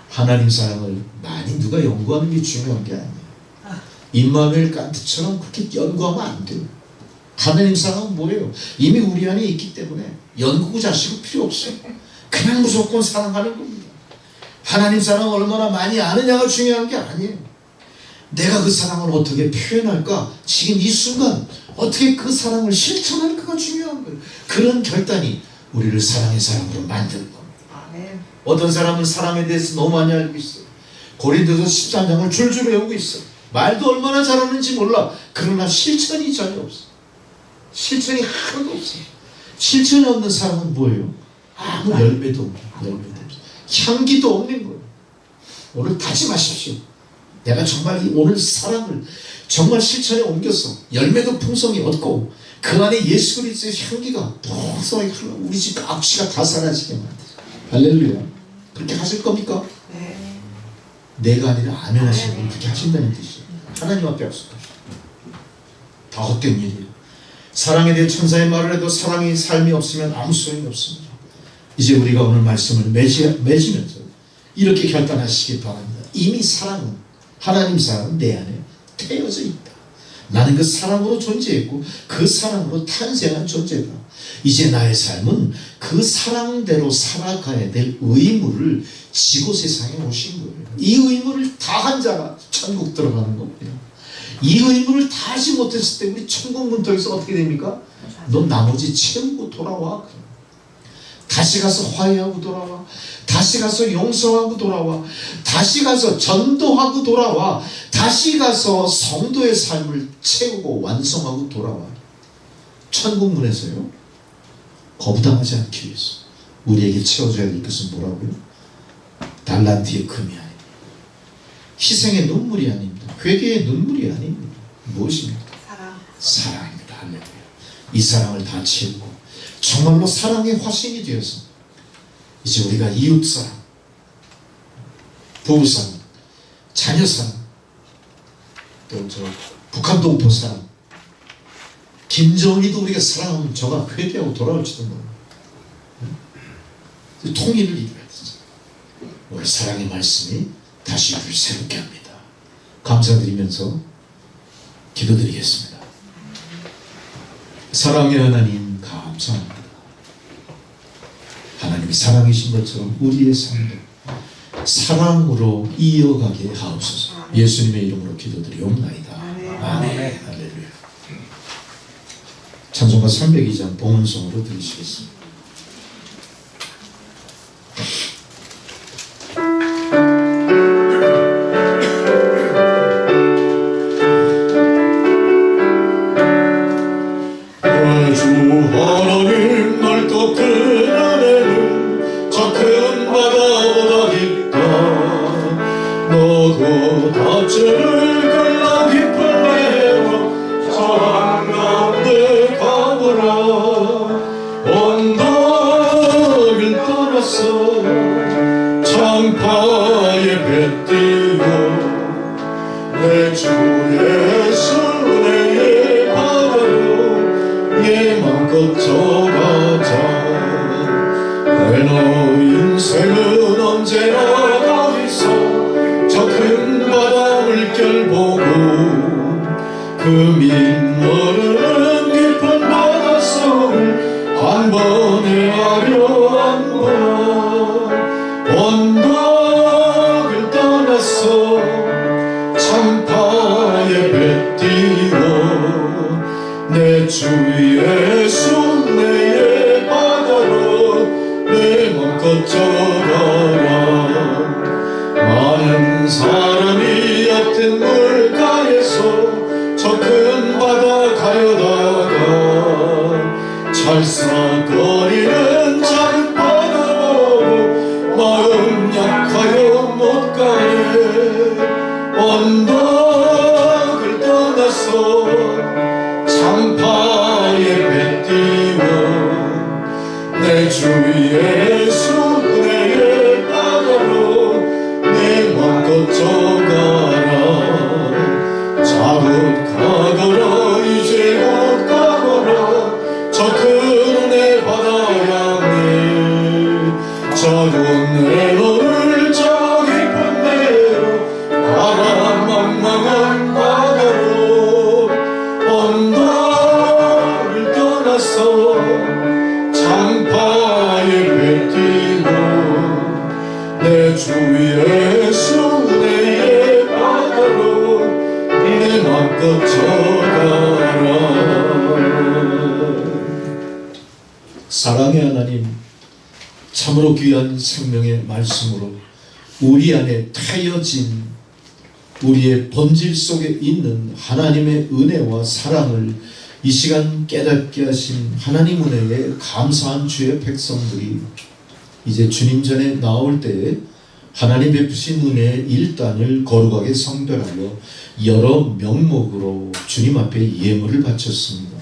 하나님 사랑을 많이 누가 연구하는 게 중요한 게 아니에요. 임마누엘 칸트처럼 그렇게 연구하면 안 돼요. 하나님 사랑은 뭐예요? 이미 우리 안에 있기 때문에 연구 자식은 필요 없어요. 그냥 무조건 사랑하는 겁니다. 하나님 사랑을 얼마나 많이 아느냐가 중요한 게 아니에요. 내가 그 사랑을 어떻게 표현할까? 지금 이 순간 어떻게 그 사랑을 실천할까가 중요한 거예요. 그런 결단이 우리를 사랑의 사람으로 만드는 겁니다. 아멘. 어떤 사람은 사랑에 대해서 너무 많이 알고 있어요. 고린도서 13장을 줄줄 외우고 있어. 말도 얼마나 잘하는지 몰라. 그러나 실천이 전혀 없어. 실천이 하나도 없어. 실천이 없는 사람은 뭐예요? 아무 열매도 없어. 열매도 없어. 향기도 없는 거예요. 오늘 다짐하십시오. 내가 정말 오늘 사랑을 정말 실천에 옮겼어. 열매도 풍성히 얻고 그 안에 예수 그리스도의 향기가 풍성하게 흘러 우리 집 악취가 다 사라지게 만들어. 할렐루야. 그렇게 하실 겁니까? 네. 내가 아니라 아멘 하시는 분 그렇게 하신다는 뜻이에요. 하나님 앞에 약속하시죠. 다 헛된 일이에요. 사랑에 대해 천사의 말을 해도 사랑이 삶이 없으면 아무 소용이 없습니다. 이제 우리가 오늘 말씀을 맺으면서 이렇게 결단하시기 바랍니다. 이미 사랑은, 하나님 사랑은 내 안에 태어져 있다. 나는 그 사랑으로 존재했고 그 사랑으로 탄생한 존재다. 이제 나의 삶은 그 사랑대로 살아가야 될 의무를 지고 세상에 오신 거예요. 이 의무를 다한 자가 천국 들어가는 겁니다. 이 의무를 다 하지 못했을 때 우리 천국 문턱에서 어떻게 됩니까? 너 나머지 채우고 돌아와. 다시 가서 화해하고 돌아와. 다시 가서 용서하고 돌아와. 다시 가서 전도하고 돌아와. 다시 가서 성도의 삶을 채우고 완성하고 돌아와. 천국 문에서요, 거부당하지 않기 위해서 우리에게 채워줘야 될 것은 뭐라고요? 달란트의 금이 아닙니다. 희생의 눈물이 아닙니다. 회개의 눈물이 아닙니다. 무엇입니까? 사랑입니다. 할렐루야. 이 사랑을 다 채우고 정말로 사랑의 화신이 되어서 이제 우리가 이웃사랑, 부부사랑, 자녀사랑, 또 저 북한 동포 사랑, 김정일도 우리가 사랑하면 저가 회개하고 돌아올지도 모릅니다. 통일을 이루어야 되죠. 오늘 사랑의 말씀이 다시 우리를 새롭게 합니다. 감사드리면서 기도드리겠습니다. 사랑의 하나님 감사합니다. 하나님이 사랑이신 것처럼 우리의 삶도 사랑으로 이어가게 하옵소서. 예수님의 이름으로 기도드리옵나이다. 아멘. 할렐루야. 찬송가 302장 봉헌송으로 드리시겠습니다. 하나님 넓고 큰 하늘은 저 큰 바다보다 깊다. 너도 다채를 갈라 깊은 데로 저 한가운데 가보라. 언덕을 떠나서 창파에 배 띄고 내 주 예수 내 바다로 예 맘껏 져가자. 내 너 인생은 언제나 거기서 저 큰 바다 물결 보고 그 민 깊은 바닷속을 한 번에 아려한구나. 언덕을 떠나서 창파에 배 띄고 내 주 예수 내 바다로 내 맘껏 져가라. 많은 사람이 얕은 물가에서 저 큰 바다 가려다가 찰싹거리는 작은 바다 보고 마음 약하여 못 가네. 언덕을 떠나서 창파에 배 띄워 내 주 예수 내 바다로 내 맘껏 져가라. 자긋가거라 이제 못 가거라. 저 큰 내 바다 향해 작은 내 너를 저 깊은 데로 가라. 망망한 바다로 언덕을 떠나서 창파에 배 띄고 내 주 예수 내 바다로 내 맘껏 져가라. 사랑의 하나님, 참으로 귀한 생명의 말씀으로 우리 안에 태어진 우리의 본질 속에 있는 하나님의 은혜와 사랑을 이 시간 깨닫게 하신 하나님 은혜에 감사한 주의 백성들이 이제 주님 전에 나올 때에 하나님 베푸신 은혜의 일단을 거룩하게 성별하여 여러 명목으로 주님 앞에 예물을 바쳤습니다.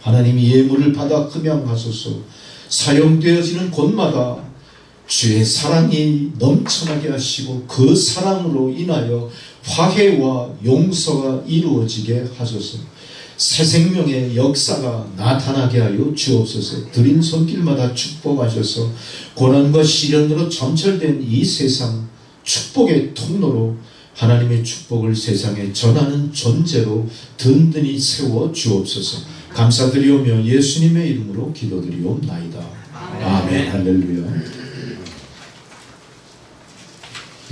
하나님 예물을 받아 흠양하소서. 사용되어지는 곳마다 주의 사랑이 넘쳐나게 하시고 그 사랑으로 인하여 화해와 용서가 이루어지게 하소서. 새 생명의 역사가 나타나게 하여 주옵소서. 드린 손길마다 축복하셔서 고난과 시련으로 점철된 이 세상 축복의 통로로 하나님의 축복을 세상에 전하는 존재로 든든히 세워 주옵소서. 감사드리오며 예수님의 이름으로 기도드리옵나이다. 아멘. 할렐루야.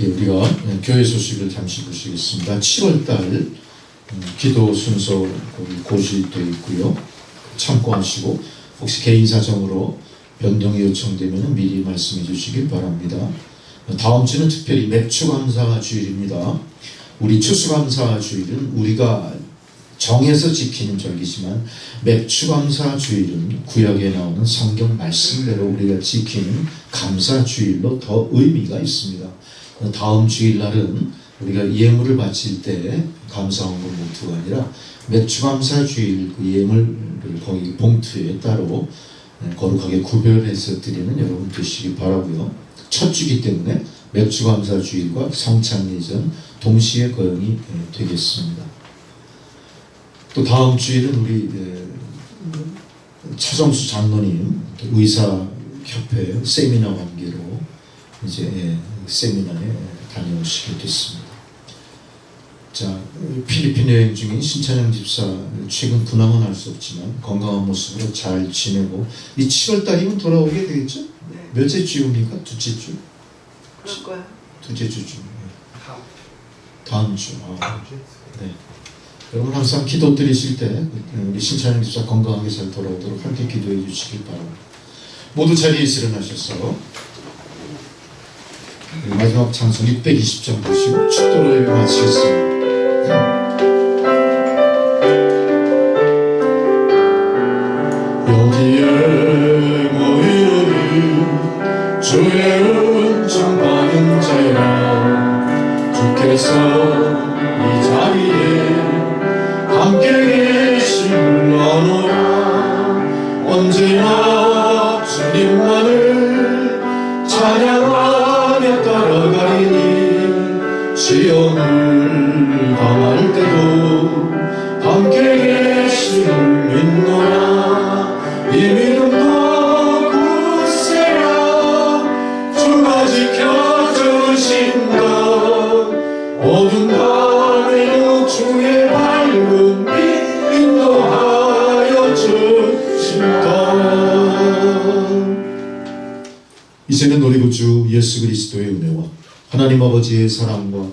예, 우리가 교회 소식을 잠시 보시겠습니다. 7월달 기도 순서 거기 고시되어 있고요. 참고하시고 혹시 개인 사정으로 변동이 요청되면 미리 말씀해 주시길 바랍니다. 다음 주는 특별히 맥주감사 주일입니다. 우리 추수감사 주일은 우리가 정해서 지키는 절기지만 맥주감사 주일은 구약에 나오는 성경 말씀대로 우리가 지키는 감사 주일로 더 의미가 있습니다. 다음 주일날은 우리가 예물을 바칠 때 감사헌금 봉투가 아니라 맥주감사 주일 그 예물을 거기 봉투에 따로 거룩하게 구별해서 드리는 여러분 되시기 바라고요. 첫 주기 때문에 맥주감사 주일과 성찬 예전 동시에 거행이 되겠습니다. 또 다음 주일은 우리 차정수 장로님 의사협회 세미나 관계로 이제 세미나에 다녀오시게 됐습니다. 자, 필리핀 여행 중인 신찬영 집사 최근 근황은 알 수 없지만 건강한 모습으로 잘 지내고 이 7월달이면 돌아오게 되겠죠? 네. 몇째 주입니까? 둘째 주? 그럴 거야. 둘째 주죠. 다음 주. 네. 여러분 항상 기도 드리실 때 우리 신찬영 집사 건강하게 잘 돌아오도록 함께 기도해 주시길 바랍니다. 모두 자리에 일어나셔서 마지막 찬송 620장 보시고 축도를 마치겠습니다. 여기에 모이는 주의 은총 받은 자여 주께서 이 자리에 함께 계심을 아노라. 언제나 주님만을 찬양하며 따라가리니 시험을 당할 때도 함께 계심을 믿노라. 이 믿음도 굳세라. 주가 지켜주신다. 어두운 밤에도 주의 밝은 빛 인도하여 주신다. 이제는 우리 구주 예수 그리스도의 은혜와 하나님 아버지의 사랑과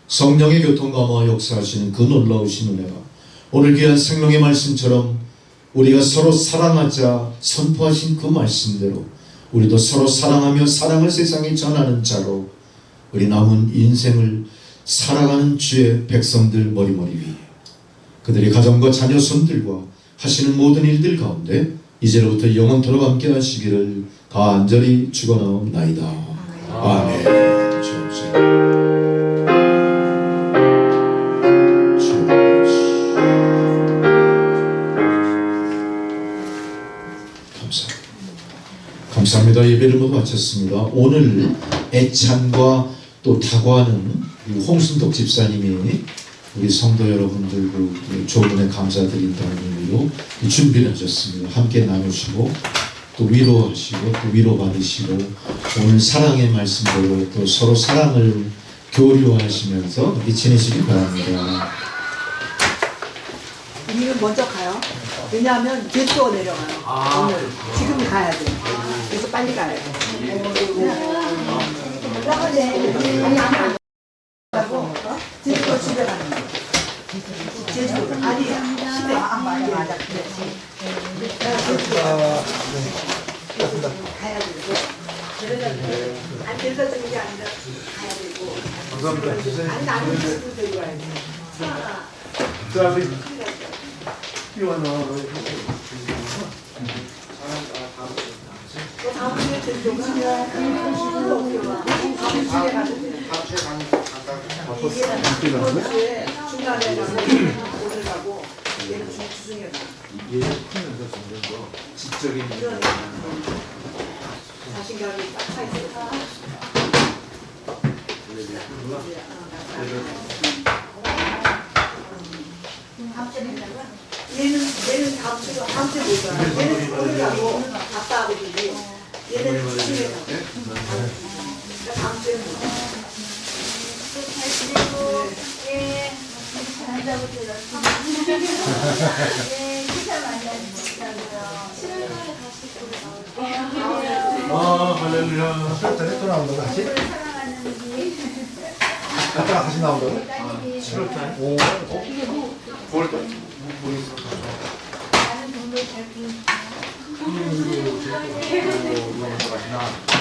성령의 교통감화 역사하시는 그 놀라우신 은혜가 오늘 귀한 생명의 말씀처럼 우리가 서로 사랑하자 선포하신 그 말씀대로 우리도 서로 사랑하며 사랑을 세상에 전하는 자로 우리 남은 인생을 살아가는 주의 백성들 머리머리 위에 그들의 가정과 자녀 손들과 하시는 모든 일들 가운데 이제로부터 영원토록 함께 하시기를 간절히 축원하옵나이다. 아멘. 감사합니다. 예배를 모두 마쳤습니다. 오늘 애찬과 또 다과하는 홍순덕 집사님이 우리 성도 여러분들과 조문에 감사드린다는 의미로 준비를 하셨습니다. 함께 나누시고 또 위로하시고 또 위로받으시고 오늘 사랑의 말씀대로 또 서로 사랑을 교류하시면서 이렇게 지내시기 바랍니다. 우리는 먼저 가요. 왜냐하면 제주도가 내려가요. 오늘 지금 가야 돼. 그래서 빨리 가야 돼. 하고 제주도 집에 가는 거. 제주도 아니야. 시대. 맞아. 가야 되고. 안 돼서 되는 게 아니라 가야 되고. 감사합니다. 아니 나는 집을 데리고 와야지. 다음 주에 제주도가 이번 주에 중간에 가고 오늘 가고 얘는 주중에 가. 얘 크면서 점점 더 지적인 자신감이 딱 차 있어. 다음 주에 된다고요? 얘는 다음 주에 못 가. 얘는 오늘 가고 아빠하고 주지. 얘는 주중에 가고. 그러니까 다음 주에 못 가. 잘 지내고 예 잘한다고 들었습니다. 예 기사 많이 하시고요. 7월달에 다시 또 나올 할렐루야. 또 나온다고 다시? 사랑하는 우리 갔다가 다시 나온다고? 딸들이 7월달. 오. 9월달. 많은 돈을 잘 키우고 이거 다시 나.